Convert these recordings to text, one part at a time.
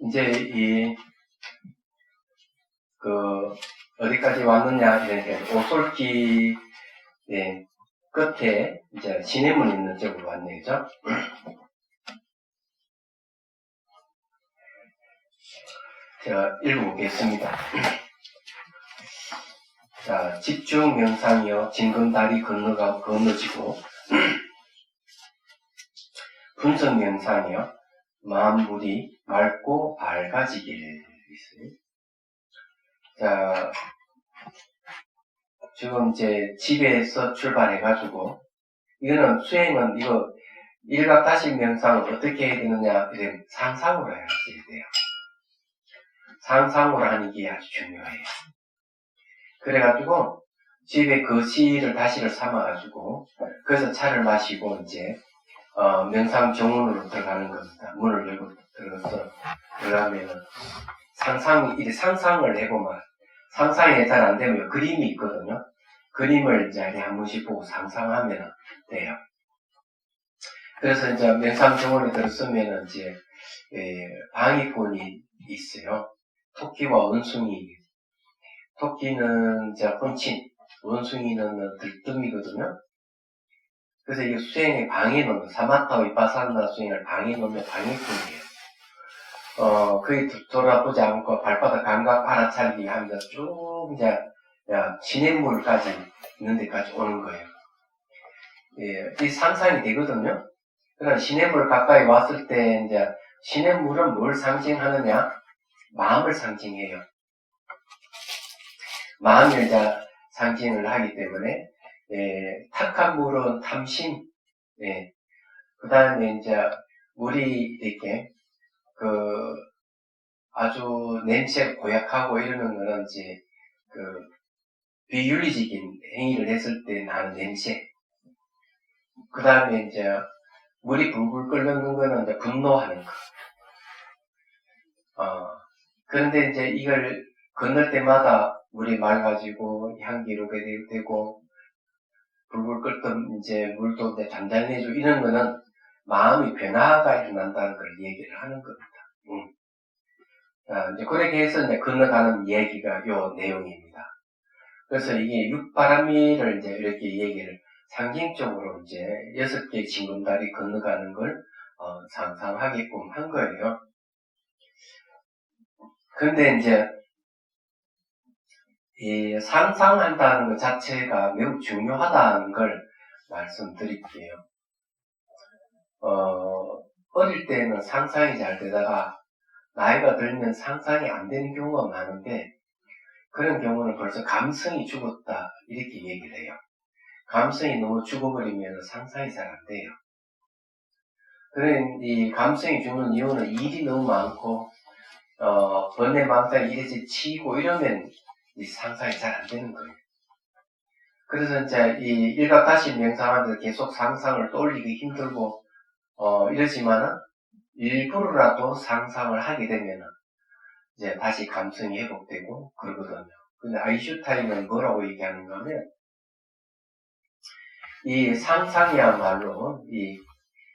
이제 어디까지 왔느냐, 이렇게 오솔길, 끝에 이제 시냇물 있는 쪽으로 왔네요. 그죠? 제가 읽어보겠습니다. 자, 집중 명상이여 징검다리 건너지고, 분석 명상이여 마음물이 맑고 밝아지길 있어요. 자, 지금 이제 집에서 출발해가지고, 이거는 수행은 이거 일각다식 명상을 어떻게 해야 되느냐, 이런 상상으로 해야 돼요. 상상으로 하는 게 아주 중요해요. 그래가지고 집에 거실을 다시를 삼아가지고 그래서 차를 마시고 이제 명상 정원으로 들어가는 겁니다. 문을 열고 들어가면은 상상을 해보면 상상이 잘 안 되면 그림이 있거든요. 그림을 이제 한 번씩 보고 상상하면 돼요. 그래서 이제 명상 정원에 들었으면 이제 방위꾼이 있어요. 토끼와 원숭이. 토끼는 이제 혼친, 원숭이는 들뜸이거든요. 그래서 이 수행에 방해놓으면, 사마타 위파사나 수행을 방해놓으면 방해꾼이에요. 거의 돌아보지 않고 발바닥 감각 알아차리기 하면서 쭉 이제, 시냇물까지 있는 데까지 오는 거예요. 이 상상이 되거든요. 그러나 시냇물 가까이 왔을 때 이제, 시냇물은 뭘 상징하느냐? 마음을 상징해요. 마음을 이제 상징을 하기 때문에, 탁한 물은 탐심, 그 다음에 이제 물이 이렇게, 아주 냄새 고약하고 이러는 거는 이제, 비윤리적인 행위를 했을 때 나는 냄새. 그 다음에 이제 물이 불불 끓는 거는 이제 분노하는 거. 그런데 이제 이걸 건널 때마다 물이 맑아지고 향기롭게 되고 불불 끓던 이제 물도 이제 잔잔해지고 이런 거는 마음의 변화가 일어난다는 걸 얘기를 하는 겁니다. 이제 그렇게 해서 이제 건너가는 얘기가 요 내용입니다. 그래서 이게 육바라미를 이제 이렇게 얘기를 상징적으로 이제 6개의 징검다리 건너가는 걸 상상하게끔 한 거예요. 근데 이제 이 상상한다는 것 자체가 매우 중요하다는 걸 말씀드릴게요. 어릴 때는 상상이 잘 되다가 나이가 들면 상상이 안 되는 경우가 많은데 그런 경우는 벌써 감성이 죽었다 이렇게 얘기를 해요. 감성이 너무 죽어버리면 상상이 잘 안 돼요. 그런 이 감성이 죽는 이유는 일이 너무 많고 번뇌망상 이래서 치이고 이러면 이 상상이 잘 안 되는 거예요. 그래서 이제 이 일각다식 명상하면서 계속 상상을 떠올리기 힘들고 이러지만은 일부러라도 상상을 하게 되면은 이제 다시 감성이 회복되고 그러거든요. 근데 아인슈타인은 뭐라고 얘기하는가 하면 이 상상이야말로 이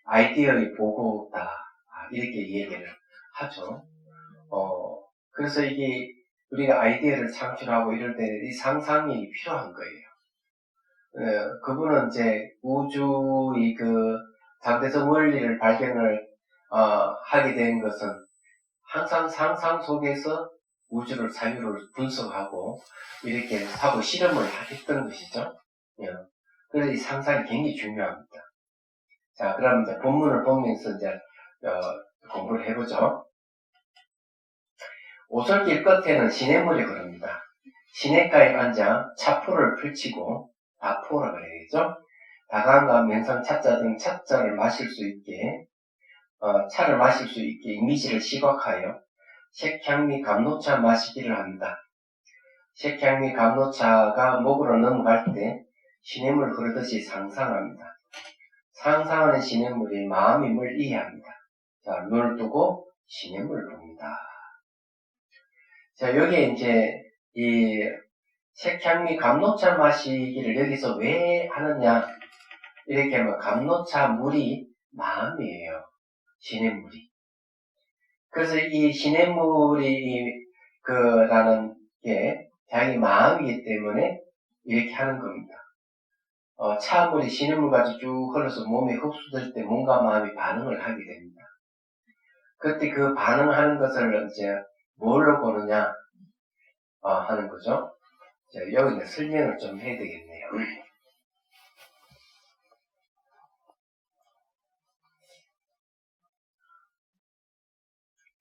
아이디어의 보고다 이렇게 얘기를 하죠. 그래서 이게 우리가 아이디어를 창출하고 이럴 때 이 상상이 필요한 거예요. 그분은 이제 우주의 잠재적 원리를 발견을 하게 된 것은 항상 상상 속에서 우주를 사유를 분석하고 이렇게 하고 실험을 했던 것이죠. 그래서 이 상상이 굉장히 중요합니다. 자, 그럼 이제 본문을 보면서 이제 공부를 해보죠. 오솔길 끝에는 시냇물이 흐릅니다. 시냇가에 앉아 차포를 펼치고 다포라 그래야죠. 다간과 명상 차자 등 차자를 마실 수 있게 차를 마실 수 있게 이미지를 시각하여 색향 및 감로차 마시기를 합니다. 색향 및 감로차가 목으로 넘어갈 때 시냇물 흐르듯이 상상합니다. 상상하는 시냇물이 마음임을 이해합니다. 자, 눈을 뜨고 시냇물을 봅니다. 자, 여기에 이제 이 색향 및 감로차 마시기를 여기서 왜 하느냐? 이렇게 하면 감로차 물이 마음이에요. 시냇물이. 그래서 이 시냇물이 라는 게 자기 마음이기 때문에 이렇게 하는 겁니다. 차물이 시냇물같이 쭉 흘러서 몸에 흡수될 때 몸과 마음이 반응을 하게 됩니다. 그때 그 반응하는 것을 이제 뭘로 보느냐 하는 거죠. 자, 여기 설명을 좀 해야 되겠네요.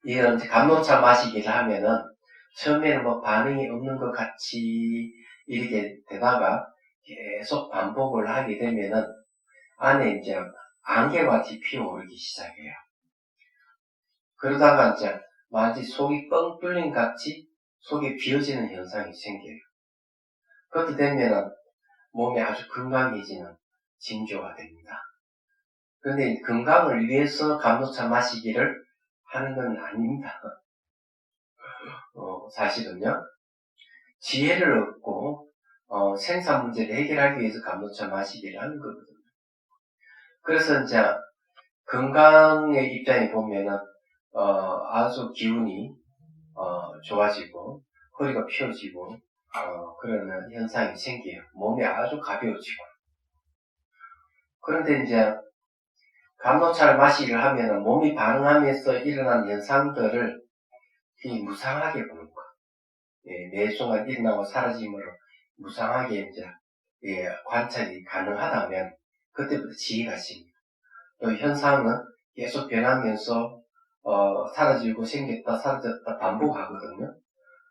이런 감론차 마시기를 하면은 처음에는 뭐 반응이 없는 것 같이 이렇게 되다가 계속 반복을 하게 되면은 안에 이제 안개같이 피어오르기 시작해요. 그러다가 이제 마치 속이 뻥 뚫린 같이 속이 비어지는 현상이 생겨요. 그렇게 되면은 몸이 아주 건강해지는 징조가 됩니다. 그런데 건강을 위해서 감로차 마시기를 하는 건 아닙니다. 사실은요. 지혜를 얻고 생산 문제를 해결하기 위해서 감로차 마시기를 하는 거거든요. 그래서 이제 건강의 입장에 보면은 아주 기운이 좋아지고 허리가 펴지고 그러는 현상이 생겨요. 몸이 아주 가벼워지고. 그런데 이제 감로차를 마시기를 하면은 몸이 반응하면서 일어난 현상들을 무상하게 보는 거. 예, 매 순간 일어나고 사라짐으로 무상하게 이제 관찰이 가능하다면 그때부터 지혜가 생깁니다. 또 현상은 계속 변하면서 사라지고 생겼다 사라졌다 반복하거든요.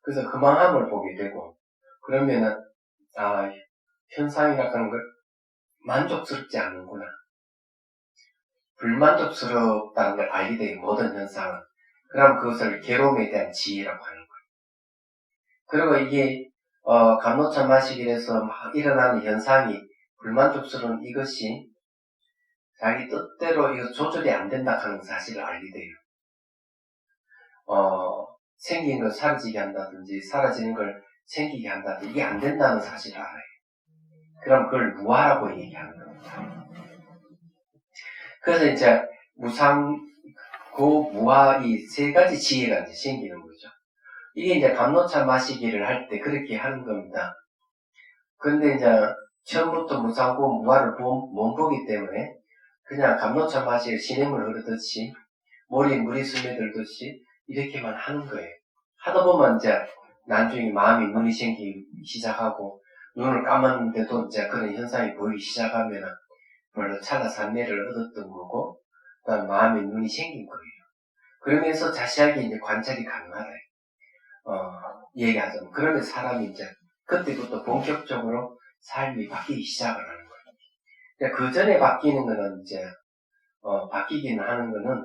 그래서 그 망함을 보게 되고 그러면은 현상이라고 하는 걸 만족스럽지 않는구나. 불만족스럽다는 걸 알게 돼요. 모든 현상은. 그럼 그것을 괴로움에 대한 지혜라고 하는 거예요. 그리고 이게 감로차 마시기에서 막 일어나는 현상이 불만족스러운 이것이 자기 뜻대로 이거 조절이 안 된다 하는 사실을 알게 돼요. 생긴 걸 사라지게 한다든지 사라지는 걸 생기게 한다든지 이게 안 된다는 사실을 알아요. 그럼 그걸 무아라고 얘기하는 겁니다. 그래서 이제 무상고 무아 이 세 가지 지혜가 이제 생기는 거죠. 이게 이제 감로차 마시기를 할 때 그렇게 하는 겁니다. 근데 이제 처음부터 무상고 무아를 못 보기 때문에 그냥 감로차 마시기를 시냇물 흐르듯이 물이 스며들듯이 이렇게만 하는 거예요. 하다 보면 이제 나중에 마음이 눈이 생기기 시작하고 눈을 감았는데도 이제 그런 현상이 보이기 시작하면은 별로 찰나 산매를 얻었던 거고 그다음 마음에 눈이 생긴 거예요. 그러면서 자세하게 이제 관찰이 가능하다. 얘기하자면 그러면 사람이 이제 그때부터 본격적으로 삶이 바뀌기 시작을 하는 거예요. 그 전에 바뀌는 거는 이제 바뀌기는 하는 거는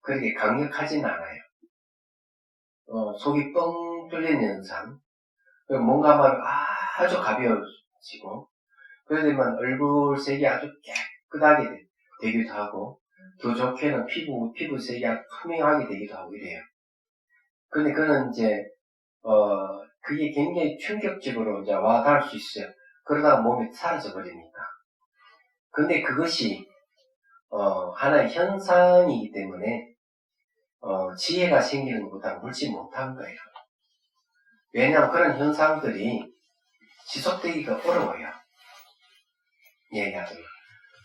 그렇게 강력하진 않아요. 속이 뻥 뚫리는 현상, 뭔가만 아주 가벼워지고, 그러면 얼굴색이 아주 깨끗하게 되기도 하고, 더 좋게는 피부색이 아주 투명하게 되기도 하고 이래요. 근데 그는 이제, 그게 굉장히 충격적으로 이제 와 닿을 수 있어요. 그러다가 몸이 사라져 버리니까. 근데 그것이, 하나의 현상이기 때문에, 지혜가 생기는 것보다 훨씬 못한 거예요. 왜냐하면 그런 현상들이 지속되기가 어려워요. 얘기하자면.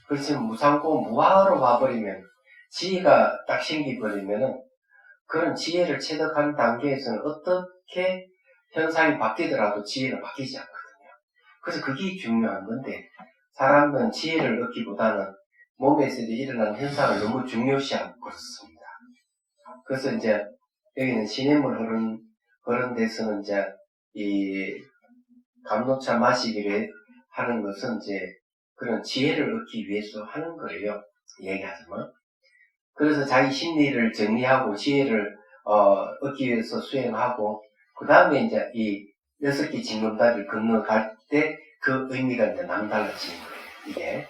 그래서 무상고 무아로 와버리면, 지혜가 딱 생기버리면은, 그런 지혜를 체득한 단계에서는 어떻게 현상이 바뀌더라도 지혜는 바뀌지 않거든요. 그래서 그게 중요한 건데, 사람은 지혜를 얻기보다는 몸에서 일어나는 현상을 너무 중요시하고 그렇습니다. 그래서 이제, 여기는 시냇물 흐른 데서는 이제, 이, 감로차 마시기를 하는 것은 이제, 그런 지혜를 얻기 위해서 하는 거예요. 얘기하자면. 그래서 자기 심리를 정리하고 지혜를 얻기 위해서 수행하고 그 다음에 이제 이 6개 징검다리를 건너갈 때 그 의미가 이제 남달라지는 거예요. 이게.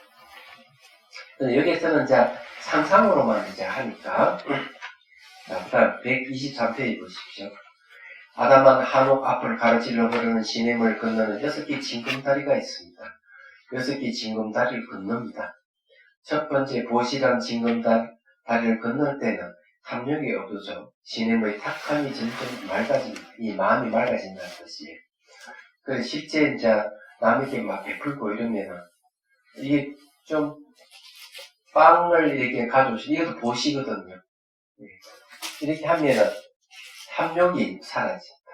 여기에서는 이제 상상으로만 이제 하니까 자, 그다음 123페이지 보십시오. 아담은 한옥 앞을 가로질러 흐르는 시냇을 건너는 6개 징검다리가 있습니다. 6개 징검다리를 건넙니다. 첫 번째 보시란 징검다리를 건널 때는 탐욕이 없어져 시냇물의 탁함이 점점 맑아진다. 이 마음이 맑아진다는 뜻이에요. 그래서 실제 이제 남에게 막 베풀고 이러면은 이게 좀 빵을 이렇게 가져오시 이것도 보시거든요. 이렇게 하면은 탐욕이 사라진다.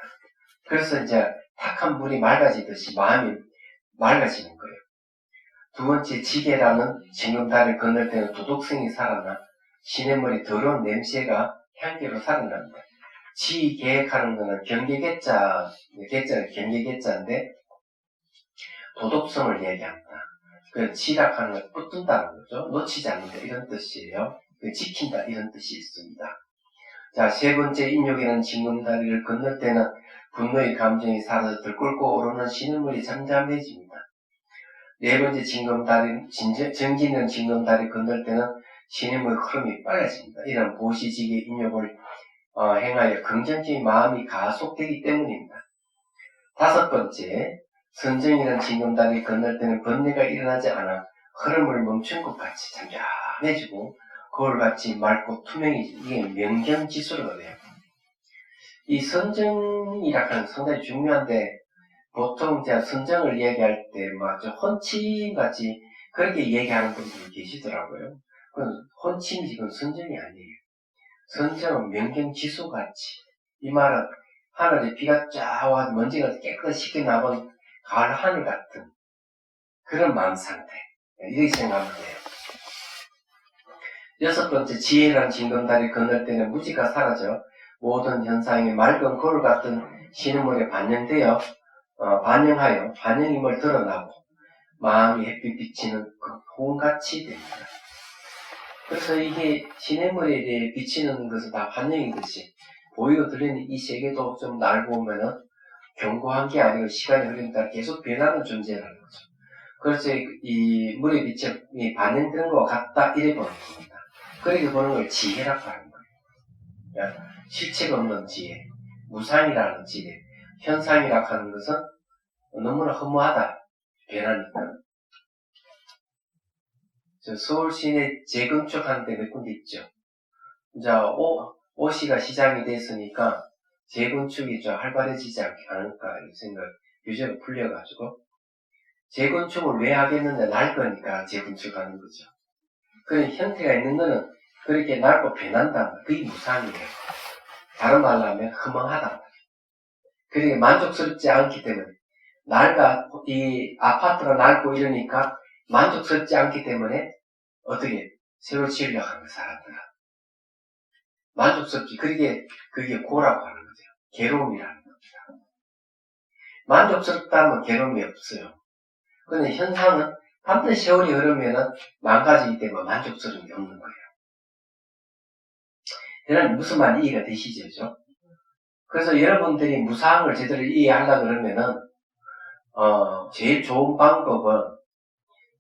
그래서 이제 탁한 물이 맑아지듯이 마음이 맑아지는 거예요. 두 번째, 지게라는 징검다리를 건널 때는 도덕성이 살아나 시냇물이 더러운 냄새가 향기로 살아납니다. 지계획하는 거는 경계개자, 개자는 경계개자인데 도덕성을 얘기한다. 그 지락하는 걸 붙든다는 거죠. 놓치지 않는다 이런 뜻이에요. 지킨다 이런 뜻이 있습니다. 자, 세 번째, 인욕이라는 징검다리를 건널 때는 분노의 감정이 사라져 들끓고 오르는 시냇물이 잠잠해집니다. 네 번째, 정기는 징검다리 건널 때는 시냇물 흐름이 빨라집니다. 이런 보시지기 인욕을 행하여 긍정적인 마음이 가속되기 때문입니다. 다섯 번째, 선정이라는 징검다리 건널 때는 번뇌가 일어나지 않아 흐름을 멈춘 것 같이 잠잠해지고 거울같이 맑고 투명해지고 이게 명경지수라고 해요. 이 선정이라 하는 상당히 중요한데 보통 제가 선정을 얘기할 때 막 혼침같이 그렇게 얘기하는 분들이 계시더라고요. 그건 혼침이지 그건 선정이 아니에요. 선정은 명경지수같이 이 말은 하늘에 비가 쫙 와서 먼지가 깨끗이 씻겨나온 가을 하늘 같은 그런 마음 상태 이렇게 생각하면 돼요. 여섯 번째, 지혜라는 징검다리 건널 때는 무지가 사라져 모든 현상이 맑은 거울 같은 시냇물에 반영하여 반영임을 드러나고 마음이 햇빛 비치는 그 호응같이 됩니다. 그래서 이게 시냇물에 비치는 것은 다 반영이듯이 보이고 들리는 이 세계도 좀 날고 오면은 견고한 게 아니고 시간이 흐르는 따라 계속 변하는 존재라는 거죠. 그래서 이 물에 비침이 반영되는 것 같다 이래 보는 겁니다. 그렇게 보는 걸 지혜라고 하는 거예요. 실체가 없는 지혜, 무상이라는 지혜, 현상이라고 하는 것은 너무나 허무하다, 변하니까. 서울 시내 재건축하는 데 몇 군데 있죠. 이제 오시가 시장이 됐으니까 재건축이 좀 활발해지지 않을까 이런 생각, 규제가 풀려가지고 재건축을 왜 하겠는데 날 거니까 재건축하는 거죠. 그런 형태가 있는 거는 그렇게 낡고 변한단 말이에요. 그게 무상이에요. 다른 말로 하면 허망하단 말이에요. 그러니까 만족스럽지 않기 때문에 이 아파트가 낡고 이러니까 만족스럽지 않기 때문에 어떻게 새로 지으려고 하는 사람들은 만족스럽지. 그게 고라고 하는 거죠. 괴로움이라는 겁니다. 만족스럽다면 괴로움이 없어요. 그런데 현상은 한번 세월이 흐르면은 망가지기 때문에 만족스러움이 없는 거예요. 여러분 무슨 말 이해가 되시죠? 그래서 여러분들이 무상을 제대로 이해하려고 그러면은 제일 좋은 방법은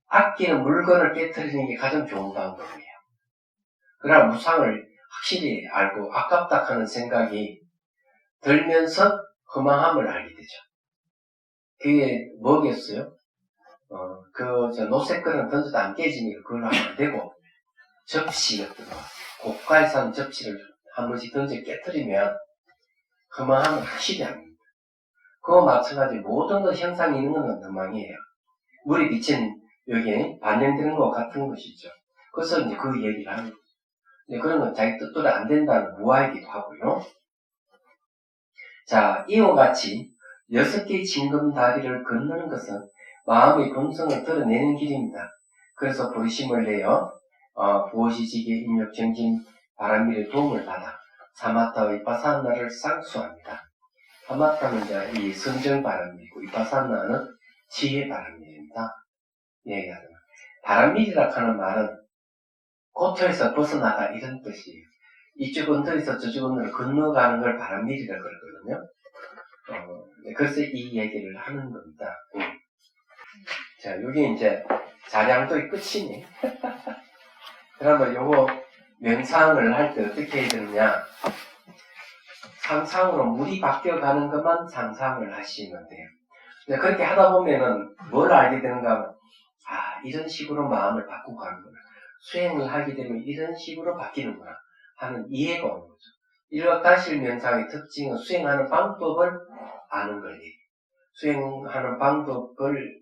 아끼는 물건을 깨트리는 게 가장 좋은 방법이에요. 그러나 무상을 확실히 알고 아깝다 하는 생각이 들면서 허망함을 알게 되죠. 그게 뭐겠어요? 노쇠끈은 던져도 안 깨지니까 그걸 하면 안 되고, 접시 같은 거, 고가에서 산 접시를 한 번씩 던져 깨트리면 허망함을 확실히 합니다. 그거 마찬가지 모든 것 형상이 있는 건 허망이에요. 물이 비친 여기에 반영되는 것 같은 것이죠. 그래서 이제 그 얘기를 하는 거죠. 근데 그런 건 자기 뜻대로 안 된다는 무아이기도 하고요. 자, 이와 같이 6개의 징검다리를 건너는 것은 마음의 본성을 드러내는 길입니다. 그래서 보이심을 내어 부어시지게 인력 정진 바람밀의 도움을 받아 사마타와 이파사나를 쌍수합니다. 사마타는 이제 이 선정 바람밀이고 이파사나는 지혜 바람밀입니다. 얘기하는 바람밀이라고 하는 말은 고토에서 벗어나다 이런 뜻이에요. 이쪽 언덕에서 저쪽 언덕을 건너가는 걸 바람밀이라고 그러거든요. 그래서 이 얘기를 하는 겁니다. 자, 여기 이제 자량도의 끝이네. 그러면 요거 명상을 할 때 어떻게 해야 되느냐. 상상으로 물이 바뀌어가는 것만 상상을 하시면 돼요. 그렇게 하다 보면은 뭘 알게 되는가 하면, 이런 식으로 마음을 바꾸고 가는구나. 수행을 하게 되면 이런 식으로 바뀌는구나 하는 이해가 오는 거죠. 일각다실명상의 특징은 수행하는 방법을 아는 걸 얘기해요. 수행하는 방법을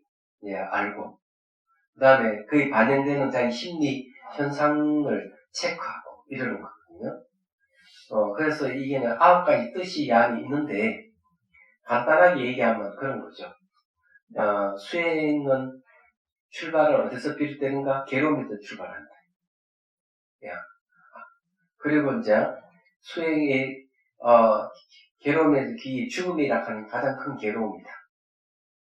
알고 그 다음에 그에 반영되는 자기 심리 현상을 체크하고 이러는 거거든요. 그래서 이게 9가지 뜻이 양이 있는데 간단하게 얘기하면 그런 거죠. 수행은 출발은 어디서 비롯되는가? 괴로움에서 출발한다. 그리고 이제 수행의 괴로움에서 죽음이라 하는 가장 큰 괴로움이다.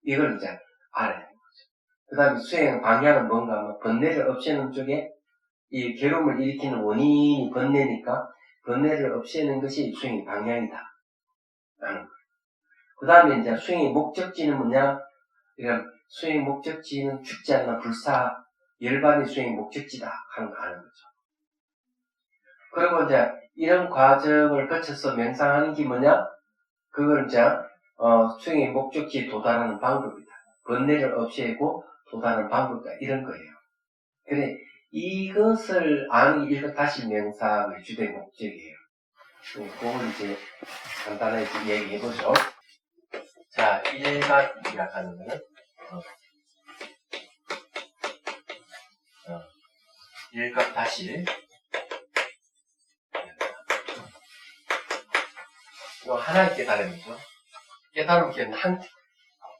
이걸 이제 알아야 되는 거죠. 그 다음에 수행 방향은 뭔가 하면 번뇌를 없애는 쪽에 이 괴로움을 일으키는 원인이 번뇌니까 번뇌를 없애는 것이 수행의 방향이다. 라는 거예요. 그 다음에 이제 수행의 목적지는 뭐냐? 이런 수행의 목적지는 죽지 않는 불사, 열반의 수행의 목적지다. 하는 거 아는 거죠. 그리고 이제 이런 과정을 거쳐서 명상하는 게 뭐냐? 그걸 이제 수행의 목적지에 도달하는 방법이다. 번뇌를 없애고 도달하는 방법이다. 이런 거예요. 그래 이것을 아는 게 일각다실 명상의 주된 목적이에요. 그걸 이제 간단하게 얘기해보죠. 자, 일각이라 하는 거는 일각다실 이거 하나의 깨달음이죠. 깨달음은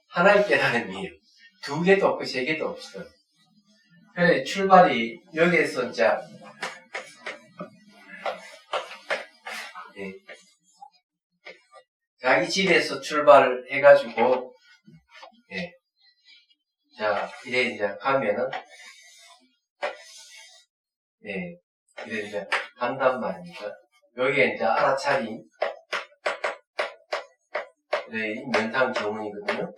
하나의 깨달음이에요. 2개도 없고 3개도 없어요. 그래 출발이 여기에서 이제 자기 집에서 출발해가지고 자 이래 이제 가면은 이래 이제 간단 말입니다. 여기에 이제 알아차림 명상 정문이거든요.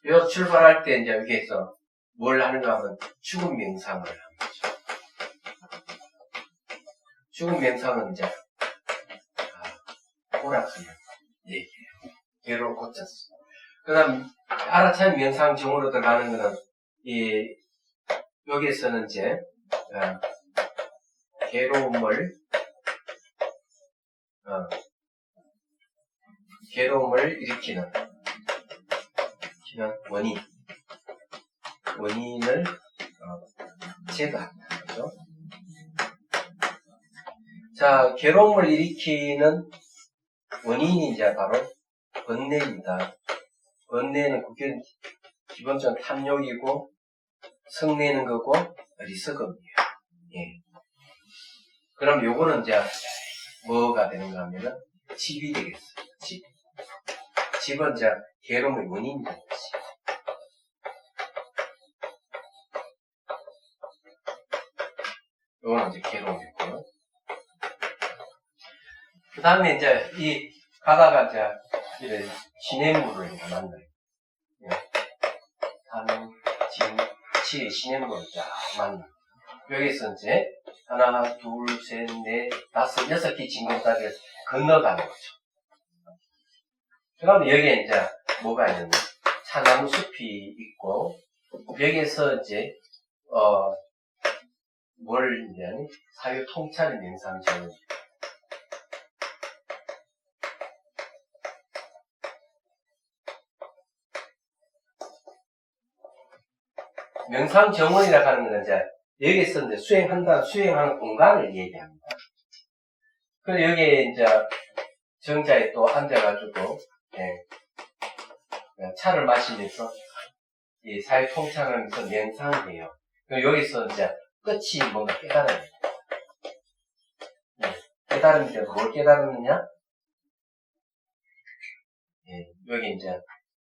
여 출발할 때 이제 여기에서 뭘 하는가 하면 죽음 명상을 하는 거죠. 죽음 명상은 이제 오락하는 얘기예요. 괴로움 고쳤어. 그 다음 알아차림 명상 정으로 들어가는 거는 여기에서는 이제 괴로움을 일으키는 원인을 제거한다. 그렇죠? 자, 괴로움을 일으키는 원인이 이제 바로 번뇌입니다. 번뇌는 그게 기본적으로 탐욕이고 성내는 거고 어리석음이에요. 그럼 요거는 이제 뭐가 되는가 하면은 집이 되겠어요. 집은 이제 괴로움의 원인이 되는 것이. 요거는 이제 괴로움이고요. 그 다음에 이제 가다가 이제 이런 시냇물을 만나요. 치, 시냇물을 쫙 만나요. 여기서 이제 하나, 둘, 셋, 넷, 다섯, 6개 징검다리를 건너가는 거죠. 그러면 여기에 이제 뭐가 있느냐. 차나무 숲이 있고, 여기에서 이제, 뭘 이제, 사유 통찰의 명상정을. 명상정원이라고 하는 거는 이제, 여기서 이제 수행하는 공간을 얘기합니다. 그래서 여기에 이제, 정자에 또 앉아가지고, 차를 마시면서, 이 사회 통찰하면서 명상해요. 여기서 이제, 끝이 뭔가 깨달아요. 깨달음이 뭘 깨달았느냐? 여기 이제,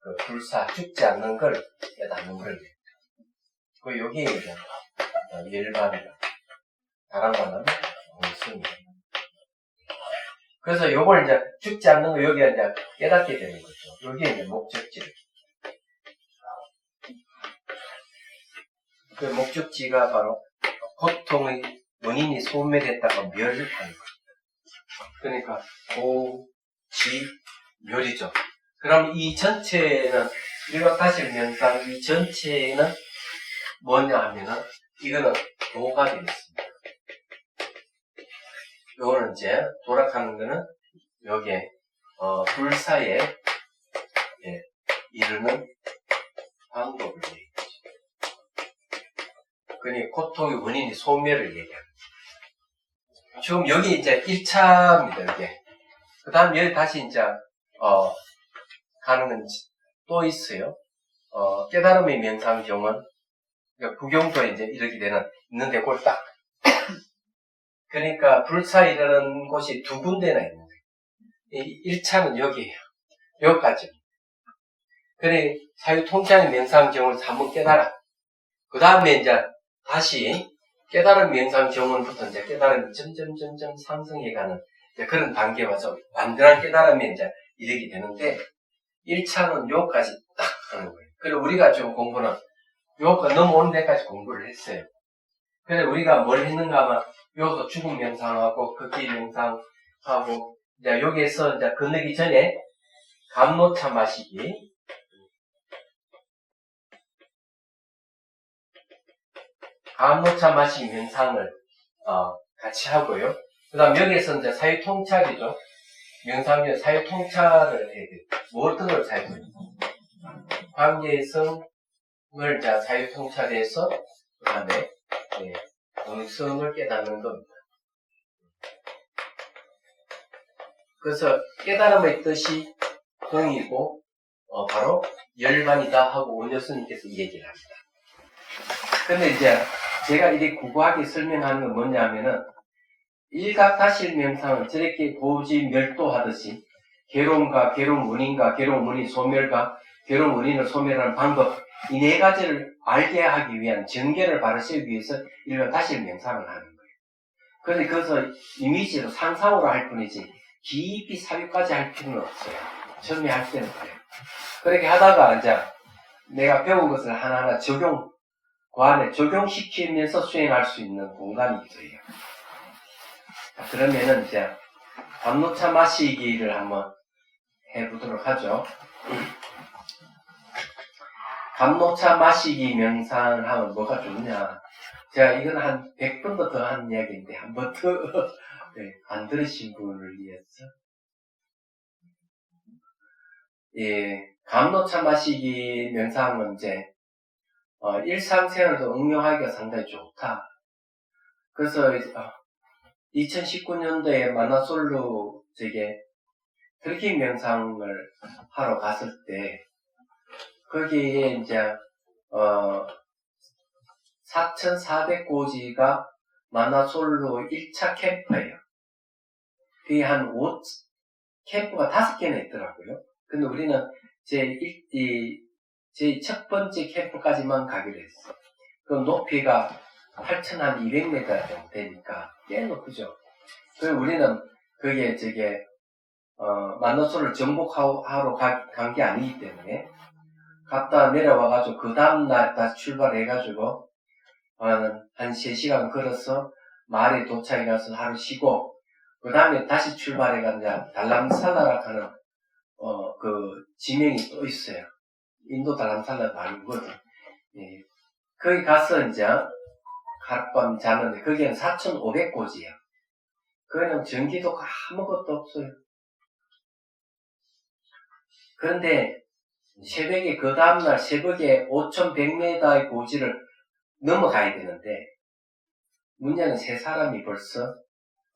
그 불사, 죽지 않는 걸 깨닫는 걸. 그 여기에 이제, 열반이다. 다른 말은 공승이에요. 그래서 요걸 이제 죽지 않는 거 여기에 이제 깨닫게 되는 거죠. 여기에 이제 목적지를. 그 목적지가 바로 고통의 원인이 소멸됐다가 멸하는 거예요. 그러니까 멸이죠. 그럼 이 전체는 일각다실 명상 이 전체는 뭐냐 하면은 이거는 도가 되겠습니다. 요거는 이제 도락하는 거는 여기에 불사에 이르는 방법을 얘기하죠. 그러니 고통의 원인이 소멸을 얘기합니다. 지금 여기 이제 1차입니다, 이게. 그 다음 여기 다시 이제, 가는 건 또 있어요. 깨달음의 명상경은, 그러니까 부경도에 이제 이렇게 있는데, 그걸 딱. 그러니까 불사이라는 곳이 두 군데나 있는 거예요. 1차는 여기에요. 여기까지. 그래, 사유통찰의 명상경을 한번 깨달아. 그 다음에 이제 다시 깨달은 명상경원부터 이제 깨달음이 점점 상승해가는 그런 단계에 와서 완전한 깨달음에 이제 이르게 되는데, 1차는 요까지 딱 하는 거예요. 그리고 우리가 좀 공부는 요까 넘어오는 데까지 공부를 했어요. 그래 우리가 뭘 했는가 하면 여기서 죽음 명상하고 극기 명상하고 이제 여기에서 이제 건너기 전에 감노차 마시기, 감노차 마시기 명상을 같이 하고요. 그 다음 여기에서 이제 사유통찰이죠. 명상 중에 사유통찰을 해야 돼요. 어떤 걸 사유통찰? 관계성을 이제 사유통찰해서 그 다음에 동성을 깨닫는 겁니다. 그래서 깨달음의 뜻이 동이고 바로 열반이다 하고 원효스님께서 얘기를 합니다. 근데 이제 제가 이렇게 구구하게 설명하는 건 뭐냐면은 일각다실 명상은 저렇게 고지 멸도하듯이 괴로움과 괴로움 원인과 괴로움 원인 소멸과 괴로움 원인을 소멸하는 방법, 이 네 가지를 알게 하기 위한 전개를 바로 세우기 위해서 일각다실 명상을 하는 거예요. 그런데 그것을 이미지로 상상으로 할 뿐이지 깊이 사유까지 할 필요는 없어요. 처음에 할 때는 그래요. 그렇게 하다가 이제 내가 배운 것을 하나하나 그 안에 적용시키면서 수행할 수 있는 공간이 있어요. 그러면은 이제 감노차 마시기를 한번 해보도록 하죠. 감노차 마시기 명상을 하면 뭐가 좋냐. 제가 이건 한 100번도 더 하는 이야기인데 한 번 더 안 들으신 분을 위해서 감노차 마시기 명상은 이제 일상생활에서 응용하기가 상당히 좋다. 그래서 2019년도에 마나솔루 들킴 명상을 하러 갔을 때 거기에 이제 4,400고지가 마나솔루 1차 캠프예요. 그게 한 캠프가 5개나 있더라고요. 근데 우리는 제 첫 번째 캠프까지만 가기로 했어요. 그 높이가 8,200m 정도 되니까 꽤 높죠. 그리고 우리는 그게 마나솔루를 정복하러 간 게 아니기 때문에 갔다 내려와가지고 그 다음날 다시 출발해가지고 한 3시간 걸어서 마을에 도착해가서 하루 쉬고 그 다음에 다시 출발해가지고 달람살라라 하는 그 지명이 또 있어요. 인도 달람살라도 아니거든. 예. 거기 가서 이제 하룻밤 자는데 거기는 4,500고지야. 그거는 전기도 아무것도 없어요. 그런데 새벽에 그 다음날 새벽에 5,100m의 고지를 넘어가야 되는데 문제는 세 사람이 벌써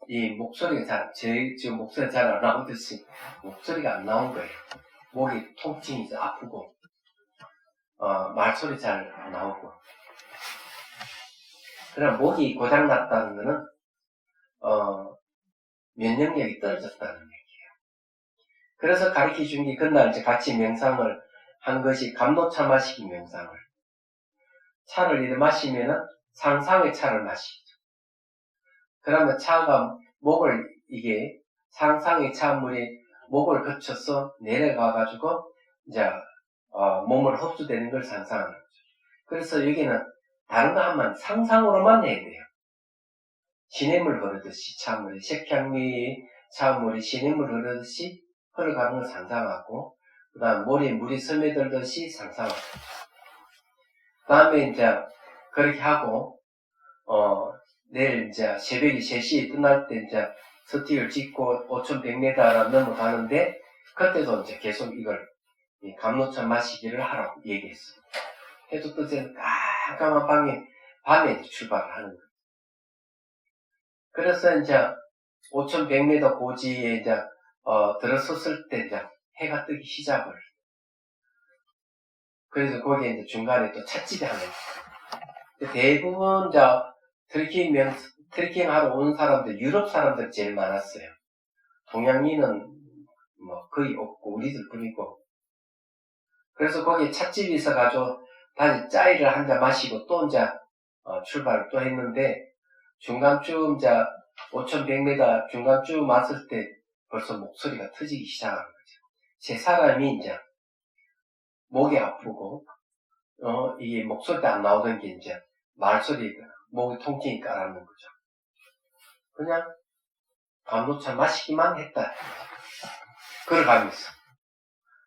이 목소리가 지금 목소리가 잘 안 나오듯이 목소리가 안 나온 거예요. 목이 통증이 아프고 말소리 잘 안 나오고 그럼 목이 고장났다는 거는 면역력이 떨어졌다는 얘기예요. 그래서 가르쳐 준 게 그날 이제 같이 명상을 한 것이 감노차 마시기 명상을. 차를 이렇게 마시면은 상상의 차를 마시죠. 그러면 차가 이게 상상의 차물이 목을 거쳐서 내려가가지고 이제 몸을 흡수되는 걸 상상하는 거죠. 그래서 여기는 다른 거 하면 상상으로만 해야 돼요. 시냇물 흐르듯이 차물이 색향미 차물이 시냇물 흐르듯이 흘러가는 걸 상상하고 그 다음 머리에 물이 스며들듯이 상상하고 그 다음에 이제 그렇게 하고 내일 이제 새벽에 3시에 끝날 때 이제 스틱을 찍고 5,100m를 넘어가는데 그때도 이제 계속 이걸 이 감로차 마시기를 하라고 얘기했어. 해도 뜨지는 깜깜한 밤에 이제 출발을 하는 거예요. 그래서 이제 5,100m 고지에 이제 들어섰을 때 이제 해가 뜨기 시작을. 그래서 거기에 이제 중간에 또 찻집이 하나 있어요. 대부분 이제 트레킹 하러 온 사람들, 유럽 사람들 제일 많았어요. 동양인은 뭐 거의 없고 우리들 뿐이고. 그래서 거기에 찻집이 있어가지고 다시 짜이를 한 잔 마시고 또 이제 출발을 또 했는데 중간쯤 이제 5,100m 중간쯤 왔을 때 벌써 목소리가 터지기 시작하는 거죠. 제 사람이 이제 목이 아프고 이게 목소리도 안 나오던 게 이제 말소리가 목이 통증이 깔아는 거죠. 그냥 감로차 마시기만 했다. 걸어가면서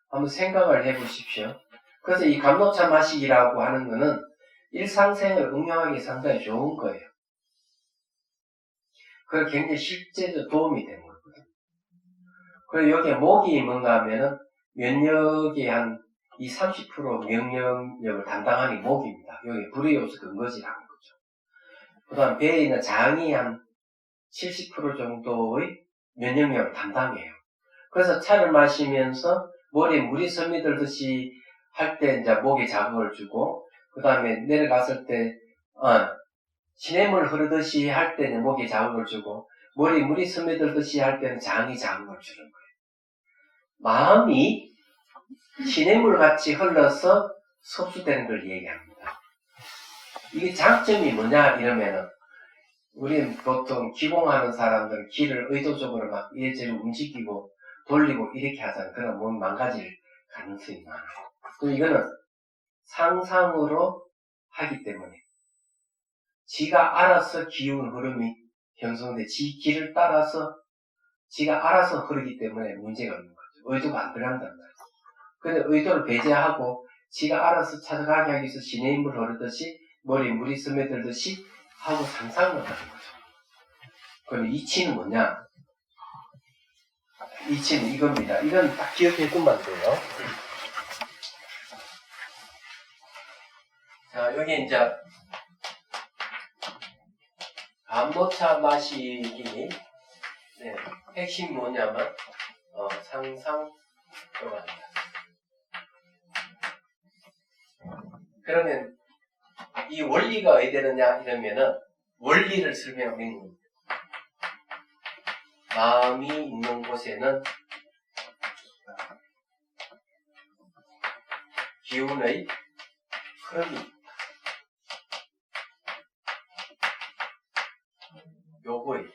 한번 생각을 해보십시오. 그래서 이 감로차 마시기라고 하는 거는 일상생활을 응용하기 상당히 좋은 거예요. 그게 굉장히 실제로 도움이 되는 거거든요. 그리고 여기에 목이 뭔가 하면은 면역의 한 30% 면역력을 담당하는 게 목입니다. 여기 불의 요소 근거지라는 거죠. 그 다음 배에 있는 장이 한 70% 정도의 면역력을 담당해요. 그래서 차를 마시면서 머리에 물이 스며들듯이 할 때 이제 목에 자극을 주고, 그 다음에 내려갔을 때, 시냇물 흐르듯이 할 때는 목에 자극을 주고, 머리에 물이 스며들듯이 할 때는 장이 자극을 주는 거예요. 마음이 시냇물 같이 흘러서 섭수되는 걸 얘기합니다. 이게 장점이 뭐냐 이러면은, 우리는 보통 기공하는 사람들은 길을 의도적으로 막 이래저래 움직이고 돌리고 이렇게 하잖아요. 그럼 몸이 망가질 가능성이 많아요. 그럼 이거는 상상으로 하기 때문에 지가 알아서 기운 흐름이 형성돼 지 길을 따라서 지가 알아서 흐르기 때문에 문제가 없는 거죠. 의도가 안 들어간단 말이에요. 근데 의도를 배제하고 지가 알아서 찾아가게 하기 위해서 시냇물 흐르듯이 머리에 물이 스며들듯이 하고 상상을 하는 거죠. 그럼 이치는 뭐냐? 이치는 이겁니다. 이건 딱 기억해 두면 돼요. 자, 여기 이제 감로차 마시기 핵심 뭐냐면 상상 들어갑니다. 그러면 이 원리가 왜 되느냐 이러면은 원리를 설명하는 겁니다. 마음이 있는 곳에는 기운의 흐름이 있다. 요거예요.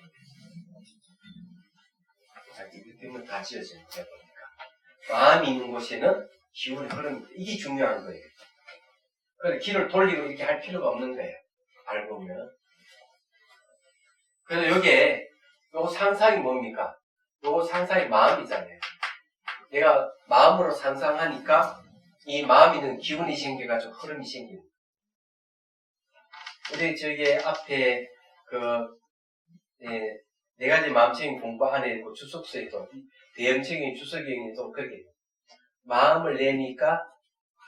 이렇게 되면 다 지어지는 거야 보니까. 마음이 있는 곳에는 기운의 흐름이 있다. 이게 중요한 거예요. 그래서 길을 돌리고 이렇게 할 필요가 없는 거예요. 알고 보면. 그래서 여기에 요거 상상이 뭡니까? 요거 상상이 마음이잖아요. 내가 마음으로 상상하니까 이 마음이 있는 기운이 생겨가지고 흐름이 생기는 거예요. 우리 저기 앞에 네 가지 마음적인 공부 안에 있고 주석서에도 대형적인 주석에도 그렇게 마음을 내니까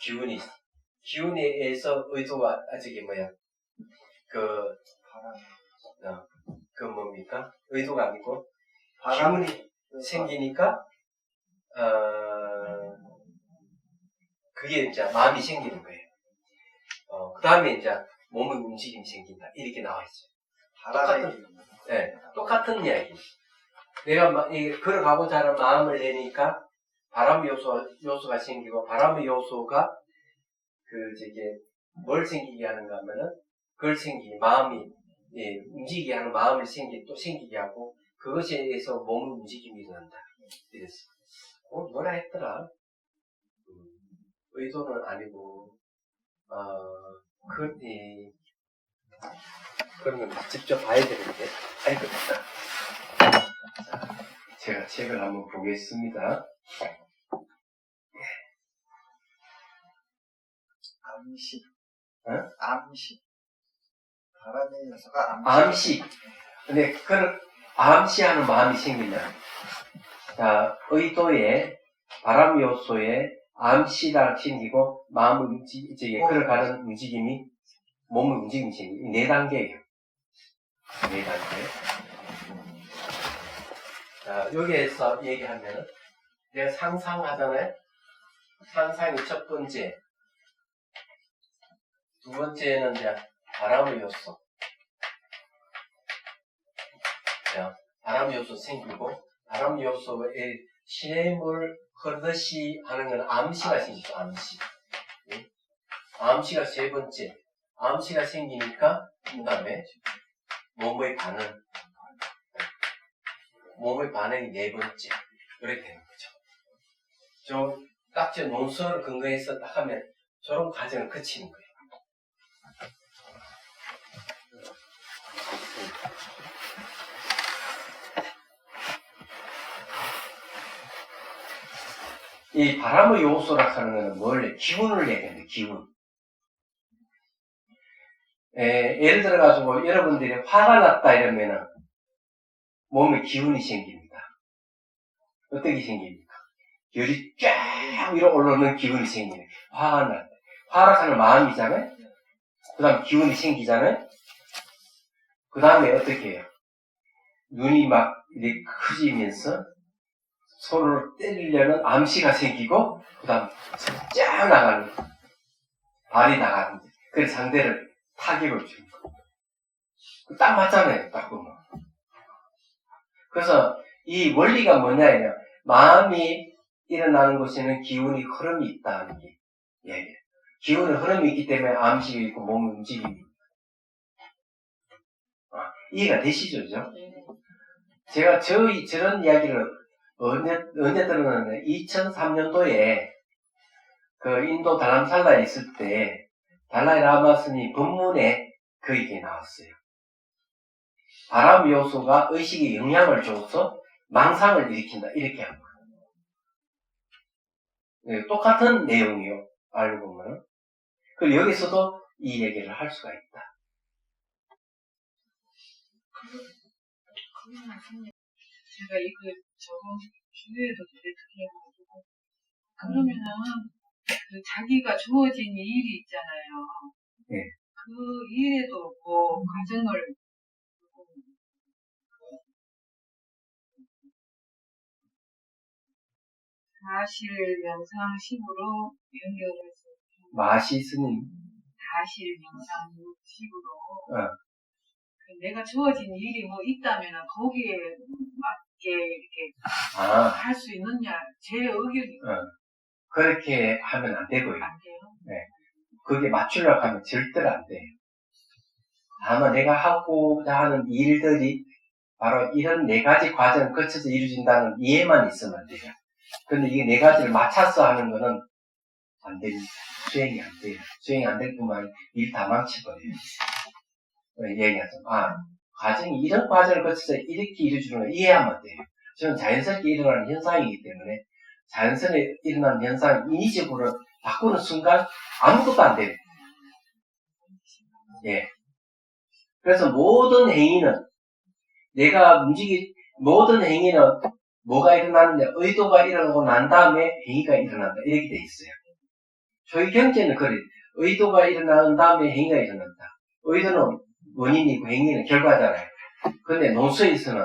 기운에 의해서 의도가 저기 뭡니까? 의도가 아니고 기운이 생기니까 그게 이제 마음이 생기는 거예요. 그 다음에 이제 몸의 움직임이 생긴다. 이렇게 나와 있어요. 똑같은 이야기. 내가 걸어가고자 하는 마음을 내니까 바람 요소가 생기고, 바람의 요소가 뭘 생기게 하는가 하면은, 그걸 마음이, 움직이게 하는 마음을 또 생기게 하고, 그것에 의해서 몸의 움직임이 일어난다. 이랬어. 뭐라 했더라? 의도는 아니고, 그런 건 직접 봐야 되는데. 아이고, 자, 제가 책을 한번 보겠습니다. 암시. 응? 암시. 바람의 요소가 암시. 암시. 근데 암시하는 마음이 생기면, 자, 의도에, 바람 요소에 암시가 생기고, 마음을 걸어가는 움직임이, 몸의 움직임이 생기고, 4단계예요. 4단계. 자, 여기에서 얘기하면, 내가 상상하잖아요? 상상이 첫 번째. 두 번째는 이제 바람의 요소. 자, 바람 요소 생기고, 바람 요소에 시냇물 흐르듯이 하는 건 암시가 생기죠, 암시. 네? 암시가 세 번째. 암시가 생기니까, 그 다음에, 몸의 반응. 몸의 반응이 4번째. 이렇게 되는 거죠. 딱 저 논술을 근거해서 딱 하면, 저런 과정을 거치는 거예요. 이 바람의 요소라 하는 것은 뭘, 기운을 얘기하는데, 기운. 예를 들어가지고 여러분들이 화가 났다 이러면은 몸에 기운이 생깁니다. 어떻게 생깁니까? 열이 쫙 위로 올라오는 기운이 생기네. 화가 났다. 화가 하는 마음이잖아요? 그 다음 기운이 생기잖아요? 그 다음에 어떻게 해요? 눈이 막 이렇게 커지면서 손으로 때리려는 암시가 생기고, 그 다음 쫙 나가는, 발이 나가는, 그래서 상대를 타격을 주는 거예요. 딱 맞잖아요, 딱 보면. 그래서 이 원리가 뭐냐면, 마음이 일어나는 곳에는 기운이 흐름이 있다는 게 얘기예요. 기운의 흐름이 있기 때문에 암시가 있고 몸의 움직임이 있다. 이해가 되시죠? 제가 저런 이야기를 언제 들었는데, 2003년도에 그 인도 다람살라에 있을 때 달라이 라마 스님 법문에 그 얘기 나왔어요. 바람 요소가 의식에 영향을 줘서 망상을 일으킨다. 이렇게 한 거예요. 네, 똑같은 내용이요. 알고 보면. 그리고 여기서도 이 얘기를 할 수가 있다. 제가 저번 주에도 드렸더라고요. 그러면은 그 자기가 주어진 일이 있잖아요. 네. 그 일에도 그 과정을 다실 명상식으로 연결해서 마시 스님. 다실 명상식으로 내가 주어진 일이 뭐 있다면은 거기에 맞게 이렇게 할 수 있느냐 제 의견이 그렇게 하면 안 되고요. 안 돼요. 네. 그게 맞추려고 하면 절대로 안 돼요. 다만 내가 하고자 하는 일들이 바로 이런 4가지 과정을 거쳐서 이루어진다는 이해만 있으면 돼요. 근데 이게 4가지를 맞춰서 하는 거는 안 됩니다. 수행이 안 돼요. 수행이 안 될 뿐만 아니라 일 다 망쳐버려요. 얘기하죠. 과정이 이런 과정을 거쳐서 이렇게 이루어지는 걸 이해하면 돼요. 저는 자연스럽게 일어나는 현상이기 때문에 자연스럽게 일어나는 현상을 인위적으로 바꾸는 순간 아무것도 안 돼요. 예. 그래서 모든 행위는 모든 행위는 뭐가 일어나느냐, 의도가 일어나고 난 다음에 행위가 일어난다. 이렇게 돼 있어요. 저희 경제는 그래요. 의도가 일어난 다음에 행위가 일어난다. 의도는 원인이고 행위는 결과잖아요. 근데 논술에서는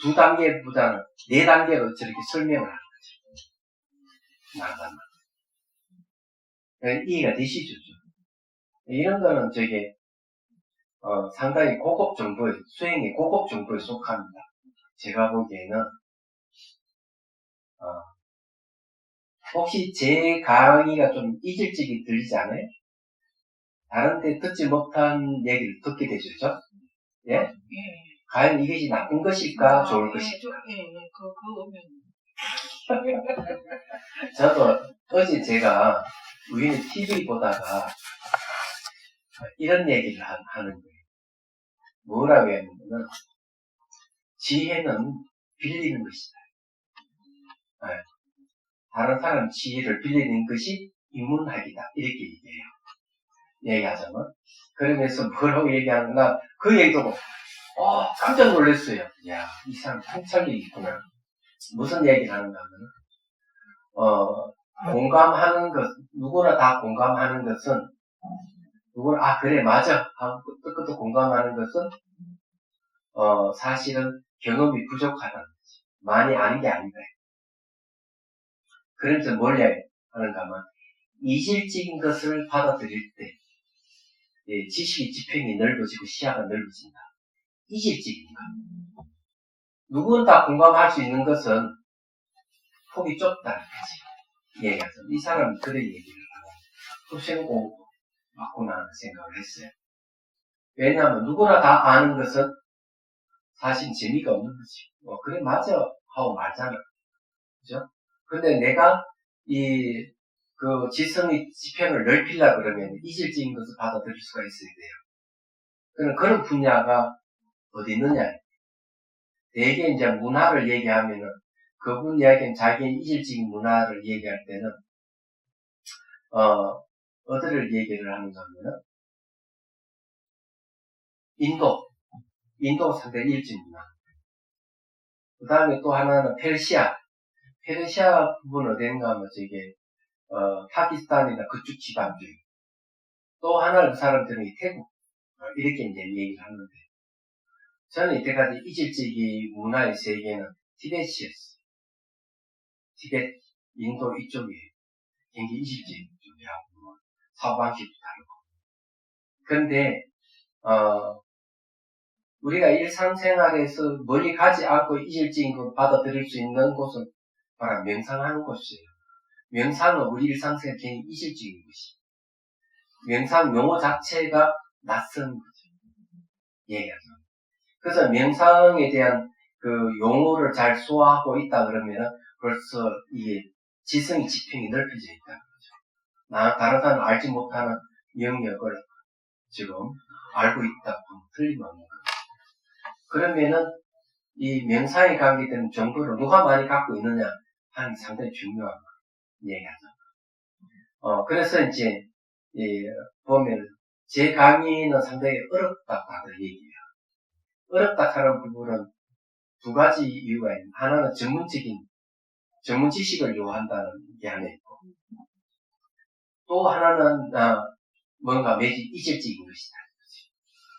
2단계보다는 4단계로 저렇게 설명을 하는 거죠. 나가면. 이해가 되시죠? 이런 거는 상당히 고급 정보에, 수행의 고급 정보에 속합니다. 제가 보기에는, 혹시 제 강의가 좀 이질적이 들리지 않아요? 다른 때 듣지 못한 얘기를 듣게 되죠? 예? 과연 이것이 나쁜 것일까, 좋을 것일까? 저도 어제 제가 우연히 TV 보다가 이런 얘기를 하는 거예요. 뭐라고 했냐면, 지혜는 빌리는 것이다. 네. 다른 사람 지혜를 빌리는 것이 인문학이다. 이렇게 얘기해요. 얘기하자면. 그러면서 뭐라고 얘기하는가, 그 얘기도 깜짝 놀랐어요. 야, 이 사람 통찰력이 있구나. 무슨 얘기를 하는가 하면, 공감하는 것, 누구나 다 공감하는 것은, 그래, 맞아. 하고 끄떡끄떡 공감하는 것은, 사실은 경험이 부족하다는 거지. 많이 아는 게 아니다. 그러면서 뭘 하는가 하면, 이질적인 것을 받아들일 때, 예, 지식의 지평이 넓어지고 시야가 넓어진다. 이질적인 것. 누구는 다 공감할 수 있는 것은 폭이 좁다는 거지. 얘기해서 이 사람은 그런 얘기를 하고 흡생고 맞구나 하는 생각을 했어요. 왜냐하면 누구나 다 아는 것은 사실 재미가 없는 거지. 그래 맞아 하고 말잖아. 그죠? 근데 내가 그 지성의 지평을 넓히려 그러면 이질적인 것을 받아들일 수가 있어야 돼요. 그런 분야가 어디 있느냐. 대개 이제 문화를 얘기하면은 그분 이야기는 자기의 이질적인 문화를 얘기할 때는 어디를 얘기를 하는가 하면은 인도 상당히 일찍 문화. 그 다음에 또 하나는 페르시아 부분 어딘가 하면 저게 파키스탄이나 그쪽 지방주의. 또 하나는 그 사람들은 태국 이렇게 이제 얘기를 하는데 저는 이때까지 이질적인 문화의 세계는 티벳이었어요. 티벳, 인도 이쪽이에요. 굉장히 이질적인 쪽이하고 사고방식도 다르고. 그런데 우리가 일상생활에서 멀리 가지 않고 이질적인 걸 받아들일 수 있는 곳은 바로 명상하는 곳이에요. 명상은 우리 일상생활에 굉장히 이질적인 것이. 명상 용어 자체가 낯선 거죠. 얘기하죠. 그래서 명상에 대한 그 용어를 잘 소화하고 있다 그러면 벌써 이게 지성의 지평이 넓혀져 있다는 거죠. 다른 사람은 알지 못하는 영역을 지금 알고 있다고 하면 틀림없는 거죠. 그러면은 이 명상에 관계되는 정보를 누가 많이 갖고 있느냐 하는 게 상당히 중요한 얘기하죠. 그래서 이제 보면 제 강의는 상당히 어렵다 다들 얘기해요. 어렵다 하는 부분은 두 가지 이유가 있는. 하나는 전문 지식을 요한다는 게 하나 있고, 또 하나는 뭔가 매주 이질적인 것이다.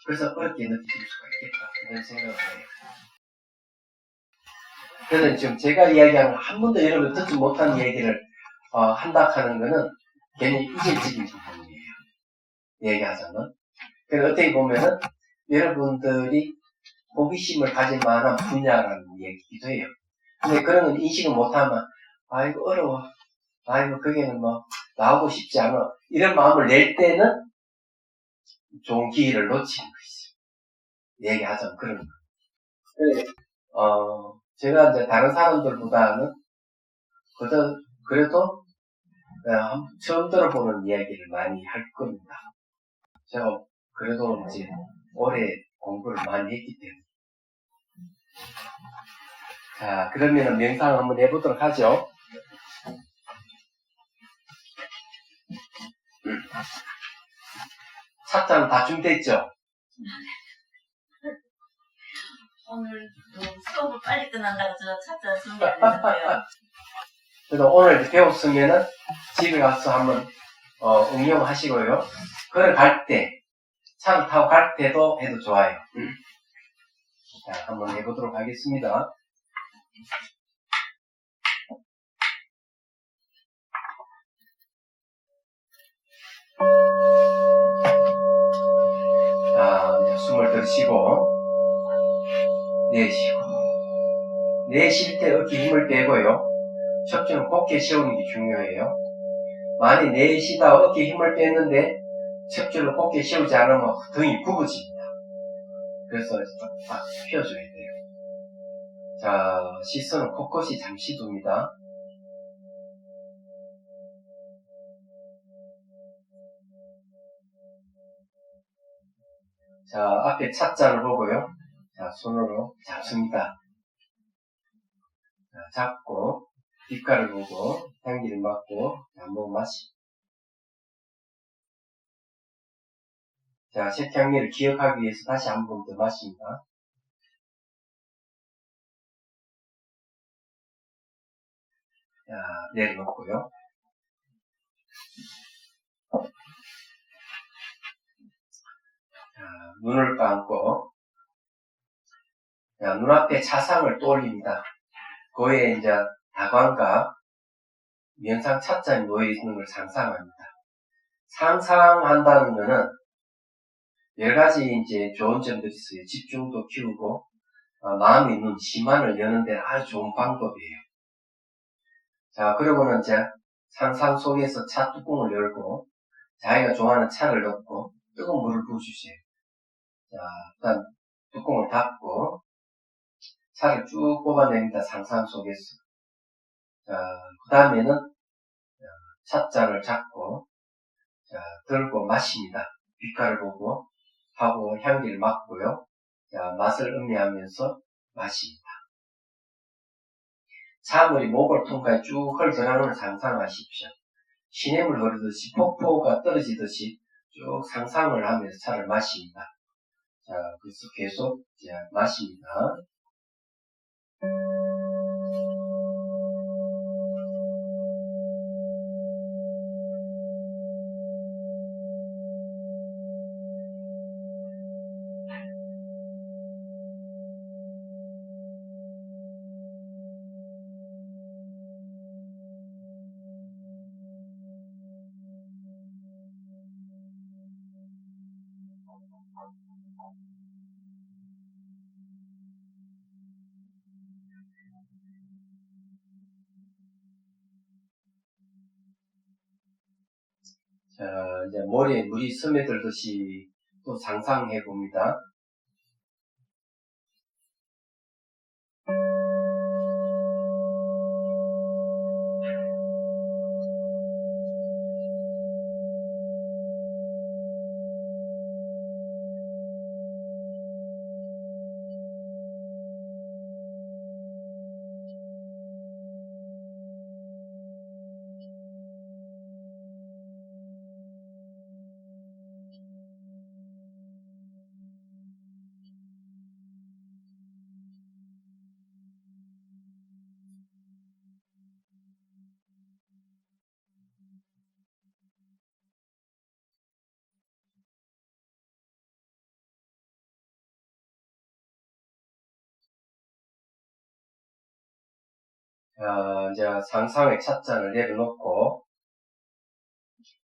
그래서 어렵게 느낄 수가 있겠다 이런 생각을 해요. 그래서 지금 제가 이야기하는 한 번도 여러분 듣지 못한 얘기를 한다 하는 거는 괜히 이질적인 부분이에요. 얘기하자면. 그래서 어떻게 보면은 여러분들이 호기심을 가질 만한 분야라는 얘기기도 해요. 근데 그런 건 인식을 못하면 아이고 어려워. 아이고 거기는 뭐 나오고 싶지 않아. 이런 마음을 낼 때는 좋은 기회를 놓치는 것이죠. 얘기하자면 그런 거. 제가 이제 다른 사람들보다는 그래도 처음 들어보는 이야기를 많이 할 겁니다. 제가 그래도 이제 오래 공부를 많이 했기 때문에. 자, 그러면 명상 한번 해보도록 하죠. 찻잔 다 준비됐죠? 오늘 수업을 빨리 끝난다고 저 찻잔 준비 안 했는데요. 그래서 오늘 배웠으면은 집에 가서 한번 응용하시고요. 걸어갈 때, 차를 타고 갈 때도 해도 좋아요. 자, 한번 해보도록 하겠습니다. 자, 이제 숨을 들이쉬고 내쉬고 내쉴 때 어깨 힘을 빼고요. 척추는 곧게 세우는 게 중요해요. 많이 내쉬다 어깨 힘을 뺐는데 척추를 곧게 세우지 않으면 등이 굽어집니다. 그래서 딱 펴줘야 돼요. 자, 시선은 코끝이 잠시 둡니다. 자, 앞에 찻잔을 보고요. 자, 손으로 잡습니다. 자, 잡고 뒷가를 보고 향기를 맡고 한번 마시. 자, 색향기를 기억하기 위해서 다시 한 번 더 마십니다. 자, 내려놓고요. 자, 눈을 감고, 자, 눈앞에 차상을 떠올립니다. 거기에 이제 다관과 명상 찻잔이 놓여있는 걸 상상합니다. 상상한다는 거는 여러 가지 이제 좋은 점들이 있어요. 집중도 키우고, 마음의 눈, 심안을 여는 데 아주 좋은 방법이에요. 자, 그러고는 이제 상상 속에서 차 뚜껑을 열고, 자기가 좋아하는 차를 넣고, 뜨거운 물을 부어주세요. 자, 일단 뚜껑을 닫고, 차를 쭉 뽑아냅니다. 상상 속에서. 자, 그 다음에는 찻잔을 잡고, 자, 들고 마십니다. 빛깔을 보고, 하고 향기를 맡고요. 자, 맛을 음미하면서 마십니다. 차물이 목을 통과해 쭉 흘러들어가는 걸 상상하십시오. 시냇물 흐르듯이 폭포가 떨어지듯이 쭉 상상을 하면서 차를 마십니다. 자, 그래서 계속 이제 마십니다. 자, 이제 머리에 물이 스며들듯이 또 상상해 봅니다. 자, 이제 상상의 찻잔을 내려놓고,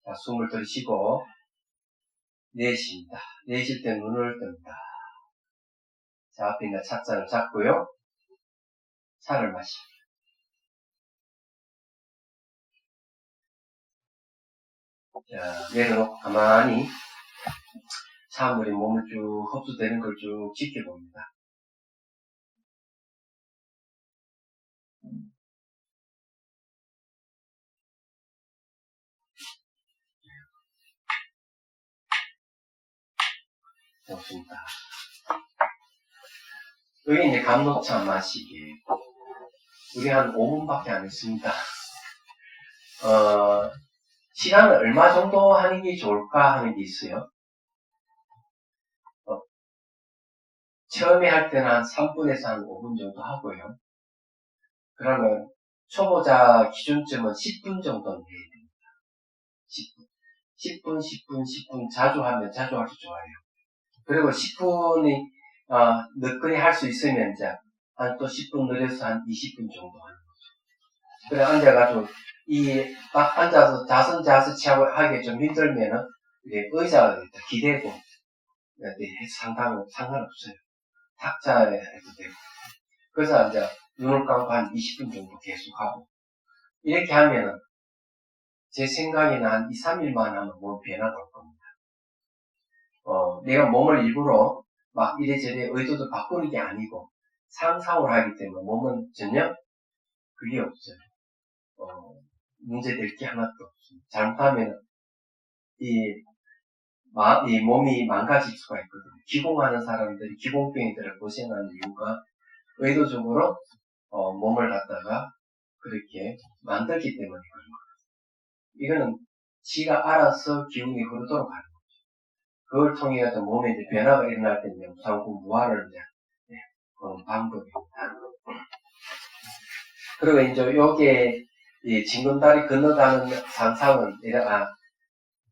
자, 숨을 들이쉬고, 내쉽니다. 내쉴 때 눈을 뜹니다. 자, 앞에 있는 찻잔을 잡고요. 차를 마십니다. 자, 내려놓고 가만히 차물이 몸을 쭉 흡수되는 걸 쭉 지켜봅니다. 좋습니다. 여기 이제 감독차 마시기. 우리 한 5분밖에 안 했습니다. 시간을 얼마 정도 하는 게 좋을까 하는 게 있어요. 처음에 할 때는 한 3분에서 한 5분 정도 하고요. 그러면 초보자 기준점은 10분 정도는 해야 됩니다. 10분, 10분, 10분 자주 하면 자주 할수 좋아요. 그리고 10분이 늦거니 할 수 있으면 이제 한 또 10분 늘려서 한 20분 정도 하는 거죠. 그래 앉아가지고 딱 앉아서 자선자서치하고 하기 좀 힘들면은 의자에 기대고 상관없어요. 탁자에 해도 되고. 그래서 이제 눈을 감고 한 20분 정도 계속하고 이렇게 하면은 제 생각에는 한 2, 3일만 하면 몸 변화가 올 겁니다. 내가 몸을 일부러 막 이래저래 의도도 바꾸는 게 아니고 상상을 하기 때문에 몸은 전혀 그게 없어요. 문제될 게 하나도 없습니다. 잘못하면 이 몸이 망가질 수가 있거든요. 기공하는 사람들이 기공병이들을 고생하는 이유가 의도적으로 몸을 갖다가 그렇게 만들기 때문에 그런 거예요. 이거는 지가 알아서 기운이 흐르도록 하는 거죠. 그걸 통해서 몸에 이제 변화가 일어날 때 이제 무상고 무화를 이제 그런 방법입니다. 그리고 이제 요게 이 징검다리 건너가는 상상은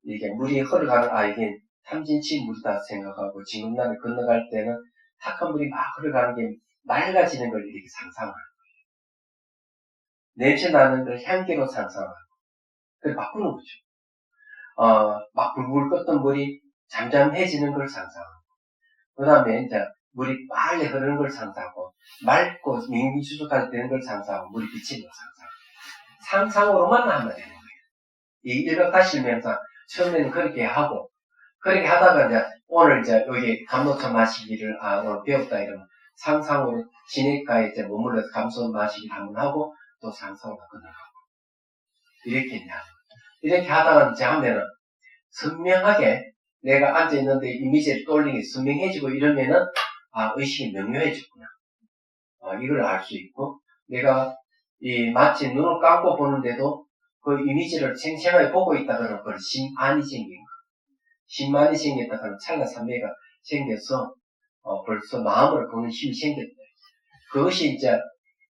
이게 물이 흘러가는 이게 탐진치 물이다 생각하고 징검다리 건너갈 때는 탁한 물이 막 흘러가는 게 맑아지는 걸 이렇게 상상하는 거예요. 냄새 나는 걸 향기로 상상하고 그걸 바꾸는 거죠. 막 불불 끓던 물이 잠잠해지는 걸 상상하고 그 다음에 이제 물이 빨리 흐르는 걸 상상하고 맑고 밍밍수수하게 되는 걸 상상하고 물이 비치는 걸 상상으로만 하면 되는 거예요. 이 일각다실명상 처음에는 그렇게 하고 그렇게 하다가 이제 오늘 이제 여기 감로차 마시기를 오늘 배웠다 이러면 상상으로 진액가에 이제 머물러서 감소 마시기를 한번 하고 또 상상으로 끝나가고 이렇게 이제 이렇게 하다가 이제 하면은 선명하게 내가 앉아있는데 이미지를 떠올리는 게 선명해지고 이러면은 의식이 명료해졌구나. 이걸 알 수 있고 내가 마치 눈을 감고 보는데도 그 이미지를 생생하게 보고 있다 그러면 그걸 심안이 생긴 거. 심안이 생겼다 그러면 찰나삼매가 생겨서 벌써 마음을 보는 힘이 생겼다. 그것이 이제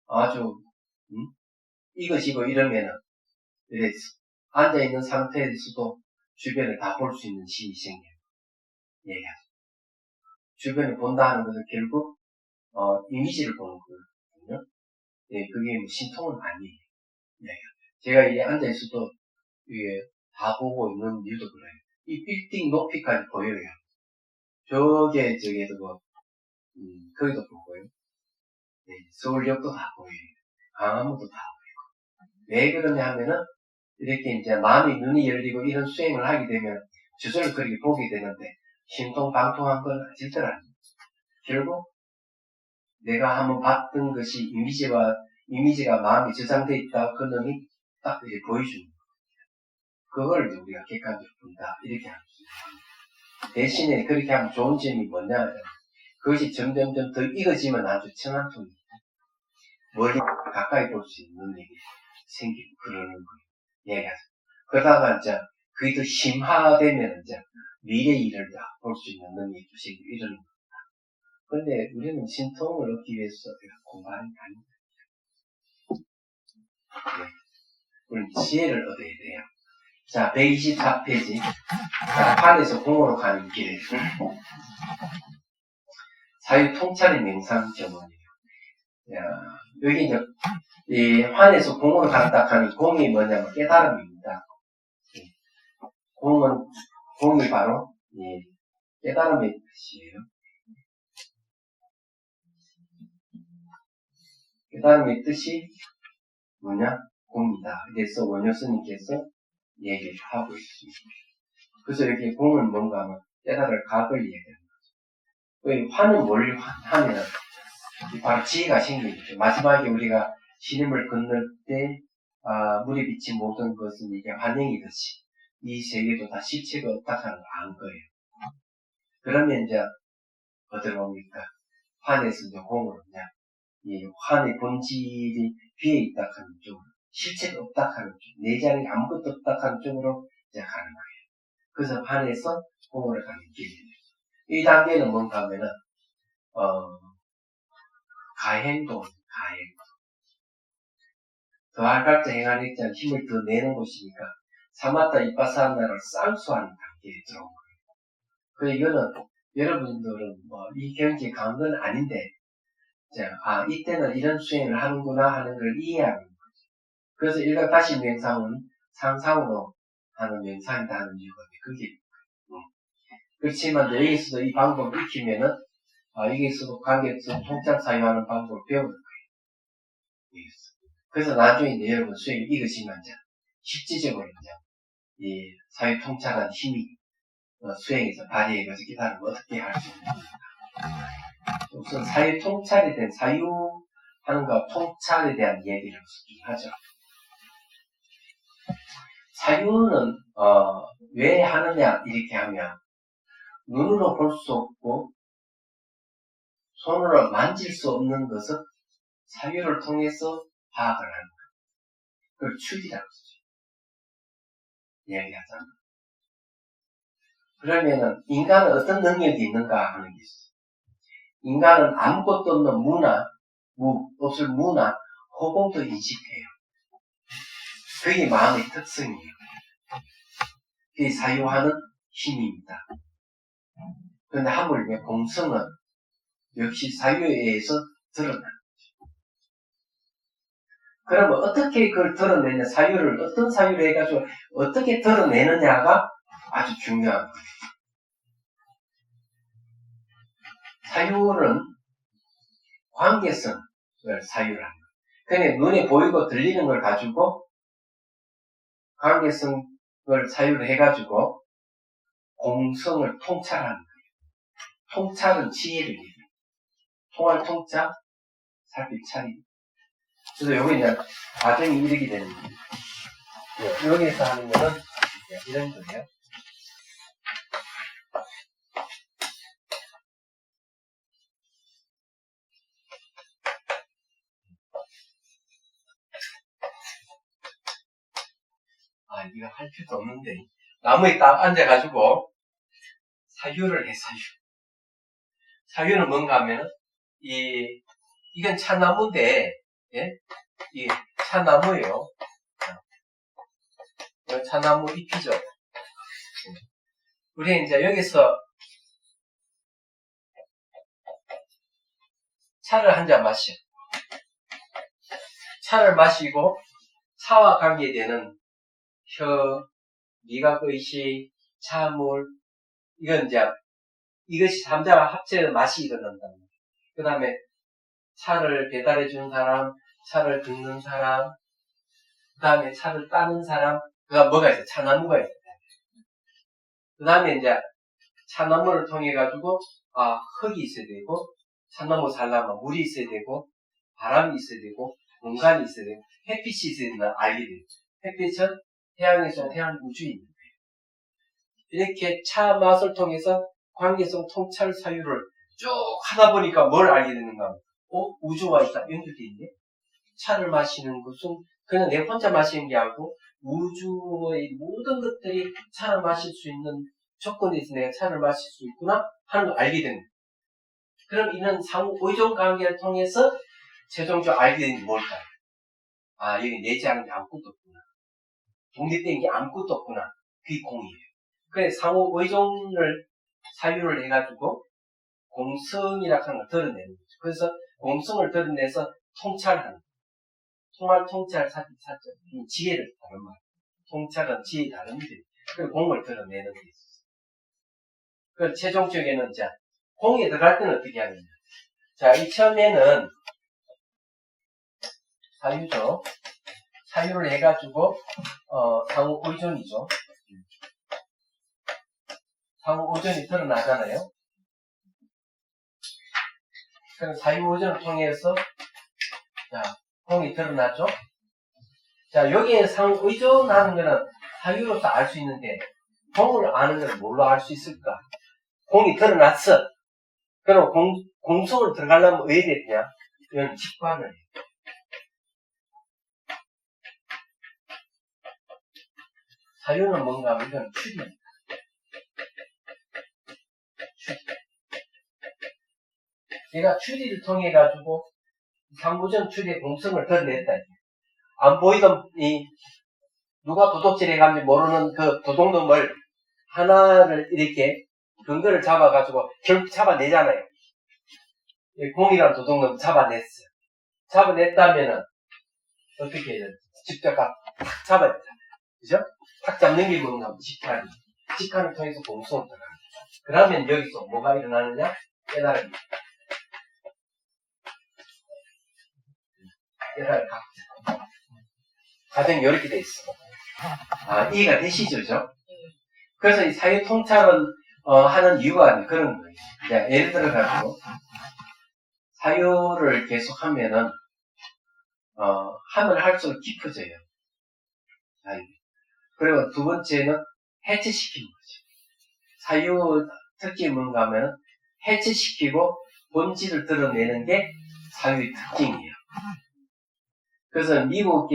아주 이것이고 이러면은 이래 앉아있는 상태에서도 주변을 다 볼 수 있는 힘이 생겨요. 예. 주변을 본다 하는 것은 결국 이미지를 보는 거거든요. 예, 그게 뭐 신통은 아니에요. 예. 제가 이 앉아있어도 이게 다 보고 있는 이유도 그래요. 이 빌딩 높이까지 보여요. 저기도 거기도 보고요. 예, 서울역도 다 보여요. 강화문도 다 보이고. 왜 그러냐 하면은 이렇게 이제 마음이 눈이 열리고 이런 수행을 하게 되면 주소를 그렇게 보게 되는데 신통방통한 건 절대로 아니에요. 결국 내가 한번 봤던 것이 이미지가 마음에 저장되어 있다. 그 놈이 딱 이렇게 보여주는 거예요. 그걸 이제 우리가 객관적으로 본다. 이렇게 할 수 있습니다. 대신에 그렇게 하면 좋은 점이 뭐냐 하면 그것이 점점점 더 익어지면 아주 청한통이 멀리 가까이 볼 수 있는 능력이 생기고 그러는 거예요. 얘기하죠. 그러다가 이제 그게 더 심화되면 이제 미래 일을 다 볼 수 있는 능력이 또 생기고 이러는 거예요. 근데 우리는 신통을 얻기 위해서 공부하는 게 아닙니다. 네. 우리는 지혜를 얻어야 돼요. 자, 124페이지. 판에서 공으로 가는 길. 사유 통찰의 명상 전문이에요. 여기 이제, 이 환에서 공으로 간다 하는 공이 뭐냐면 깨달음입니다. 공이 바로, 깨달음의 뜻이에요. 깨달음의 뜻이 뭐냐? 공이다. 그래서 원효스님께서 얘기를 하고 있습니다. 그래서 이렇게 공은 뭔가 하면 깨달을 각을 얘기하는 거죠. 화는 뭘 하면 바로 지혜가 생기죠. 마지막에 우리가 신임을 건널 때 물에 비친 모든 것은 이게 환영이듯이 이 세계도 다 실체가 없다 하는 걸 안 거예요. 그러면 이제 어디로 옵니까? 환에서 이제 공으로 이제 이 환의 본질이 비어 있다 하는 쪽으로 실체가 없다 하는 쪽, 내 자리에 아무것도 없다 하는 쪽으로 이제 가는 거예요. 그래서 환에서 공으로 가는 길이에요. 이 단계는 뭔가 하면은 가행동. 더할 각자 행하는 입장 힘을 더 내는 곳이니까 사마타 이빠사나를 쌍수하는 단계에 들어온 거예요. 그 이거는 여러분들은 이 경지에 간 건 아닌데 이때는 이런 수행을 하는구나 하는 걸 이해하는 거죠. 그래서 일각다시 명상은 상상으로 하는 명상이다 하는 이유가 그게 그렇지만 여기서도 이 방법을 익히면은 여기서도 관계에서 통찰 사유하는 방법을 배우는 거예요. 그래서 나중에 이제 여러분 수행을 익으시면 이제 실질적으로 이제 이 사유 통찰한 힘이 수행에서 발휘해서 기타를 어떻게 할 수 있는가. 우선 사유 통찰에 대한 사유하는 것 통찰에 대한 이야기를 좀 하죠. 사유는 왜 하느냐 이렇게 하면 눈으로 볼 수 없고 손으로 만질 수 없는 것은 사유를 통해서 파악을 하는 거예요. 그걸 추리라고 쓰죠. 이야기하자면. 그러면은 인간은 어떤 능력이 있는가 하는 게 있어요. 인간은 아무것도 없는 없을 무나 허공도 인식해요. 그게 마음의 특성이에요. 그게 사유하는 힘입니다. 그런데 하물며 공성은 역시 사유에 의해서 드러나는 거죠. 그러면 어떻게 그걸 드러내냐, 사유를 어떤 사유를 해가지고 어떻게 드러내느냐가 아주 중요한 거예요. 사유는 관계성을 사유를 합니다. 그냥 눈에 보이고 들리는 걸 가지고 관계성을 사유를 해가지고 공성을 통찰하는 거예요. 통찰은 지혜를 얘기해요. 통할 통짜, 살필 차리. 그래서 요거 이제 과정이 이렇게 되는 거예요. 여기에서 하는 거는 이런 거예요. 이거 할 필요도 없는데. 나무에 딱 앉아가지고 사유를 해, 사유. 사유는 뭔가 하면은, 이건 차나무인데, 예? 이 차나무예요. 차나무 잎이죠. 우리 이제 여기서 차를 한 잔 마셔. 차를 마시고 차와 관계되는 혀, 미각 의식, 차물, 이건 이제 이것이 삼자가 합쳐서 맛이 일어난다. 그 다음에 차를 배달해 주는 사람, 차를 긁는 사람, 그 다음에 차를 따는 사람, 그 다음 뭐가 있어? 차나무가 있어. 그 다음에 이제 차나무를 통해 가지고 흙이 있어야 되고, 차나무 살려면 물이 있어야 되고, 바람이 있어야 되고, 공간이 있어야 되고, 햇빛이 있어야 된다 알게 돼요. 햇빛은 태양에서 태양 우주에 있는 거예요. 이렇게 차 맛을 통해서 관계성 통찰 사유를 쭉 하다 보니까 뭘 알게 되는가? 우주와 있다 연결되어 있네. 차를 마시는 것은 그냥 내 혼자 마시는 게 아니고 우주의 모든 것들이 차를 마실 수 있는 조건에 있어 내가 차를 마실 수 있구나 하는 걸 알게 되는 거예요. 그럼 이는 상호 의존 관계를 통해서 최종적으로 알게 되는 게 뭘까요? 여기 내재하는 게 아무것도 없구나. 독립된 게 아무것도 없구나. 그게 공이에요. 그래서 상호 의존을 사유를 해가지고 공성이라고 하는 걸 드러내는 거죠. 그래서 공성을 드러내서 통찰하는 거예요. 통할, 통찰, 사찰. 지혜를 다른 말. 통찰은 지혜 다른 데. 그 공을 드러내는 데 있어요. 그 최종적에는 자, 공에 들어갈 때는 어떻게 하느냐. 자, 이 처음에는 사유죠. 사유를 해가지고, 상호 의존이죠. 상호 의존이 드러나잖아요. 그럼 사유 의존을 통해서, 자, 공이 드러나죠. 자, 여기에 상호 의존하는 거는 사유로서 알 수 있는데, 공을 아는 건 뭘로 알 수 있을까? 공이 드러났어. 그럼 공성을 들어가려면 왜 되냐? 이건 직관을 해요. 사유는 뭔가 하면 이건 추리입니다. 추리. 얘가 추리를 통해 가지고 상부전 추리의 공성을 드러냈다. 안 보이던 누가 도둑질 해간지 모르는 그 도둑놈을 하나를 이렇게 근거를 잡아가지고 결국 잡아내잖아요. 공이란 도둑놈 잡아냈어. 잡아냈다면은 어떻게 해야 되나? 직접 탁 잡아야 되잖아요. 그죠? 탁 잡는 게 뭔가 직관이. 직관을 통해서 공성을 들어가요. 그러면 여기서 뭐가 일어나느냐? 깨달음이. 깨달음 각자. 과정이 이렇게 돼 있어. 이해가 되시죠? 그죠? 그래서 이 사유 통찰은, 하는 이유가 그런 거예요. 자, 예를 들어가지고, 사유를 계속 하면은, 하면 할수록 깊어져요. 사유. 그리고 두 번째는 해체시키는 거죠. 사유 특징이 뭔가 하면 해체시키고 본질을 드러내는 게 사유의 특징이에요. 그래서 미국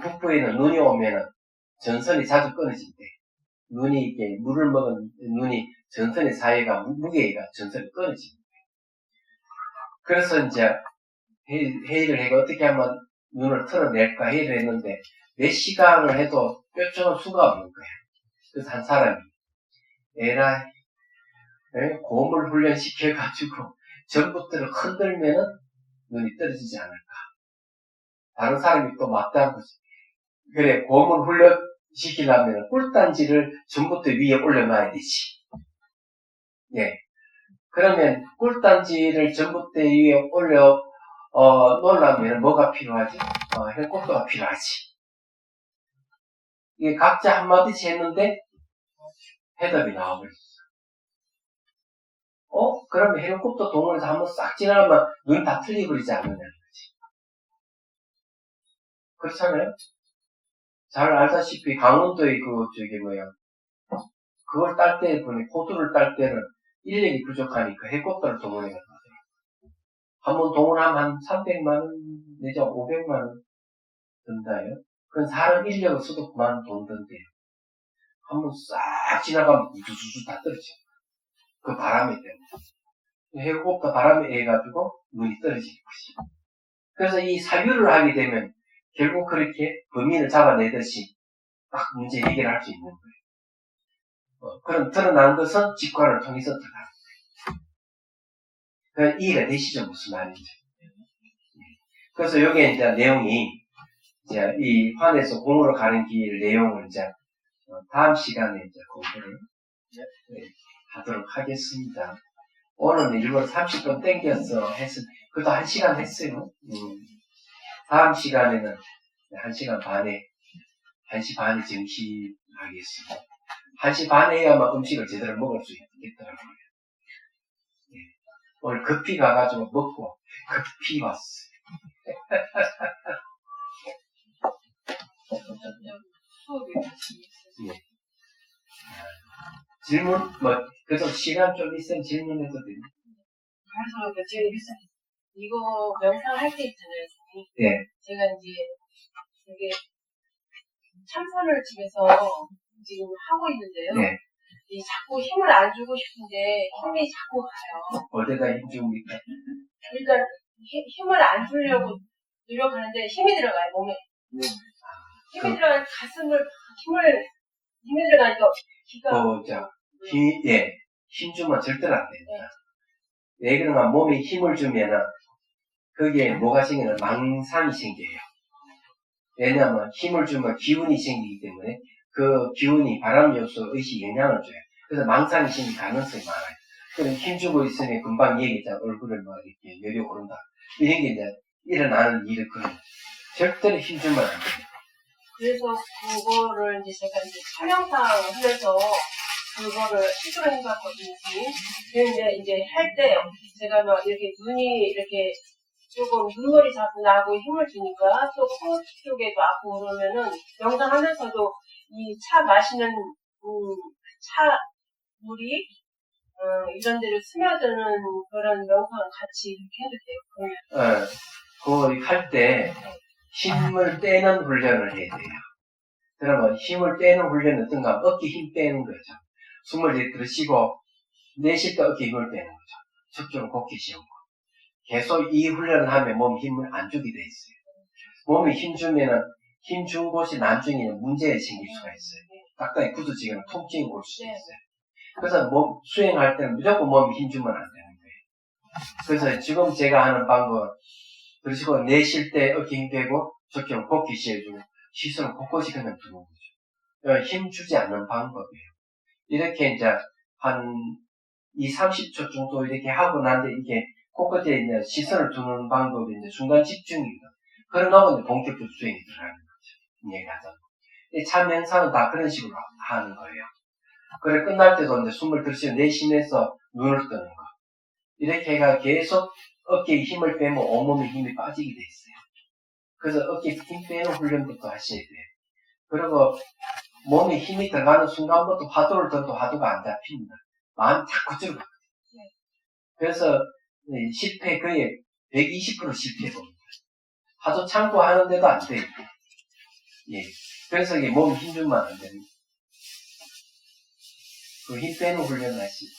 북부에는 눈이 오면은 전선이 자주 끊어진대. 눈이 이렇게 물을 먹은 눈이 전선의 사이가 무게가 전선이 끊어집니다. 그래서 이제 회의를 해가 어떻게 하면 눈을 털어낼까 회의를 했는데 몇 시간을 해도 뼈쪽은 수가 없는 거야. 그래서 한 사람이, 에라이, 고음을 훈련시켜가지고 전봇대를 흔들면은 눈이 떨어지지 않을까. 다른 사람이 또 맞다고. 그래, 고음을 훈련시키려면 꿀단지를 전봇대 위에 올려놔야 되지. 예. 그러면 꿀단지를 전봇대 위에 놓으려면 뭐가 필요하지? 헬리콥터가 필요하지. 이게 각자 한마디씩 했는데 해답이 나와버렸어. 그러면 헬리콥터 동원해서 한번 싹 지나가면 눈 다 틀려버리지 않느냐는 거지. 그렇잖아요? 잘 알다시피 강원도의 그걸 딸 때, 호두를 딸 때는 인력이 부족하니까 헬리콥터를 동원해가지고 한번 동원하면 한 300만원, 내지 500만원 든다요. 그건 사람 인력을 써도 그만 돈 든대요. 한번 싹 지나가면 우두두두 다 떨어져. 그 바람에 때문에. 헬리콥터 바람에 의해가지고 눈이 떨어지는 것이. 그래서 이 사유를 하게 되면 결국 그렇게 범인을 잡아내듯이 딱 문제 해결할 수 있는 거예요. 그럼 드러난 것은 직관을 통해서 드러나는 거예요. 그러니까 이해가 되시죠? 무슨 말인지. 그래서 여기에 이제 내용이 이제 이 환에서 공으로 가는 길 내용을 이제 다음 시간에 이제 공부를 하도록 하겠습니다. 오늘은 일부러 30분 땡겨서 그래도 1시간 했어요. 다음 시간에는 1시간 반에, 1시 반에 정시하겠습니다. 1시 반에 해야만 음식을 제대로 먹을 수 있겠더라고요. 예. 오늘 급히 가가지고 먹고 급히 왔어요. 예. 질문, 그래도 시간 좀 있으면 질문해도 됩니다. 그래서 제가 이거 명상할 때 있잖아요. 예. 제가 이제 되게 참선을 집에서 지금 하고 있는데요. 네. 자꾸 힘을 안 주고 싶은데 힘이 자꾸 가요. 어디다 힘 줍니까? 그러니까 힘을 안 주려고 노력하는데 힘이 들어가요, 몸에. 힘이 들어가니까 힘이 들어가니까 기가. 힘 주면 절대로 안 됩니다. 왜 그러면 몸에 힘을 주면은 거기에 뭐가 생기는 망상이 생겨요. 왜냐하면 힘을 주면 기운이 생기기 때문에 그 기운이 바람 요소 의식 영향을 줘요. 그래서 망상이 생길 가능성이 많아요. 그럼 힘 주고 있으면 금방 얘기했잖아. 얼굴을 이렇게 열이 오른다. 이런 게 이제 일어나는 일을 그런 절대로 힘 주면 안 돼요. 그래서 그거를 이제 제가 이제 설명상 하면서 그거를 시도를 해봤거든요. 그런데 이제 할 때 제가 막 이렇게 눈이 이렇게 조금 눈물이 자꾸 나고 힘을 주니까 또 코 쪽에도 아프고 그러면은 명상하면서도 이 차 마시는 차 물이 이런 데를 스며드는 그런 명상을 같이 이렇게 해도 돼요. 그거 할 때 힘을 빼는 훈련을 해야 돼요. 그러면 힘을 빼는 훈련은 어떤가? 어깨 힘 빼는 거죠. 숨을 이렇게 들으시고 내쉴 때 어깨 힘을 빼는 거죠. 척추는 곧게 세우고. 계속 이 훈련을 하면 몸에 힘을 안 주게 돼 있어요. 몸에 힘 주면은 힘 준 곳이 나중에 문제가 생길 수가 있어요. 딱딱이 굳어지거나 통증이 올 수도 있어요. 그래서 수행할 때는 무조건 몸에 힘 주면 안 되는 거예요. 그래서 지금 제가 하는 방법은 그러시고 내쉴 때 어깨 힘 빼고 척추는 곧게 세워주고 시선을 곳곳이 그냥 두는 거죠. 힘 주지 않는 방법이에요. 이렇게 이제 한 30초 정도 이렇게 하고 난데 이게 코끝에 이제 시선을 두는 방법이 이제 순간 집중입니다. 그러고 이제 본격적으로 수행이 들어가는 거죠. 얘기하자면. 이 참명상은 다 그런 식으로 하는 거예요. 그래 끝날 때도 이제 숨을 들이쉬고 내쉬면서 눈을 뜨는 거. 이렇게 해가 계속 어깨에 힘을 빼면 온몸에 힘이 빠지게 돼 있어요. 그래서 어깨에 힘 빼는 훈련부터 하셔야 돼요. 그리고 몸에 힘이 들어가는 순간부터 화두를 들어도 화두가 안 잡힙니다. 마음이 자꾸 줄어요. 그래서 실패 거의 120% 실패해봅니다. 화두 참고하는데도 안 돼요. 예. 그래서 이게 몸에 힘 주면 안 됩니다. 그 힘 빼는 훈련을 하시죠.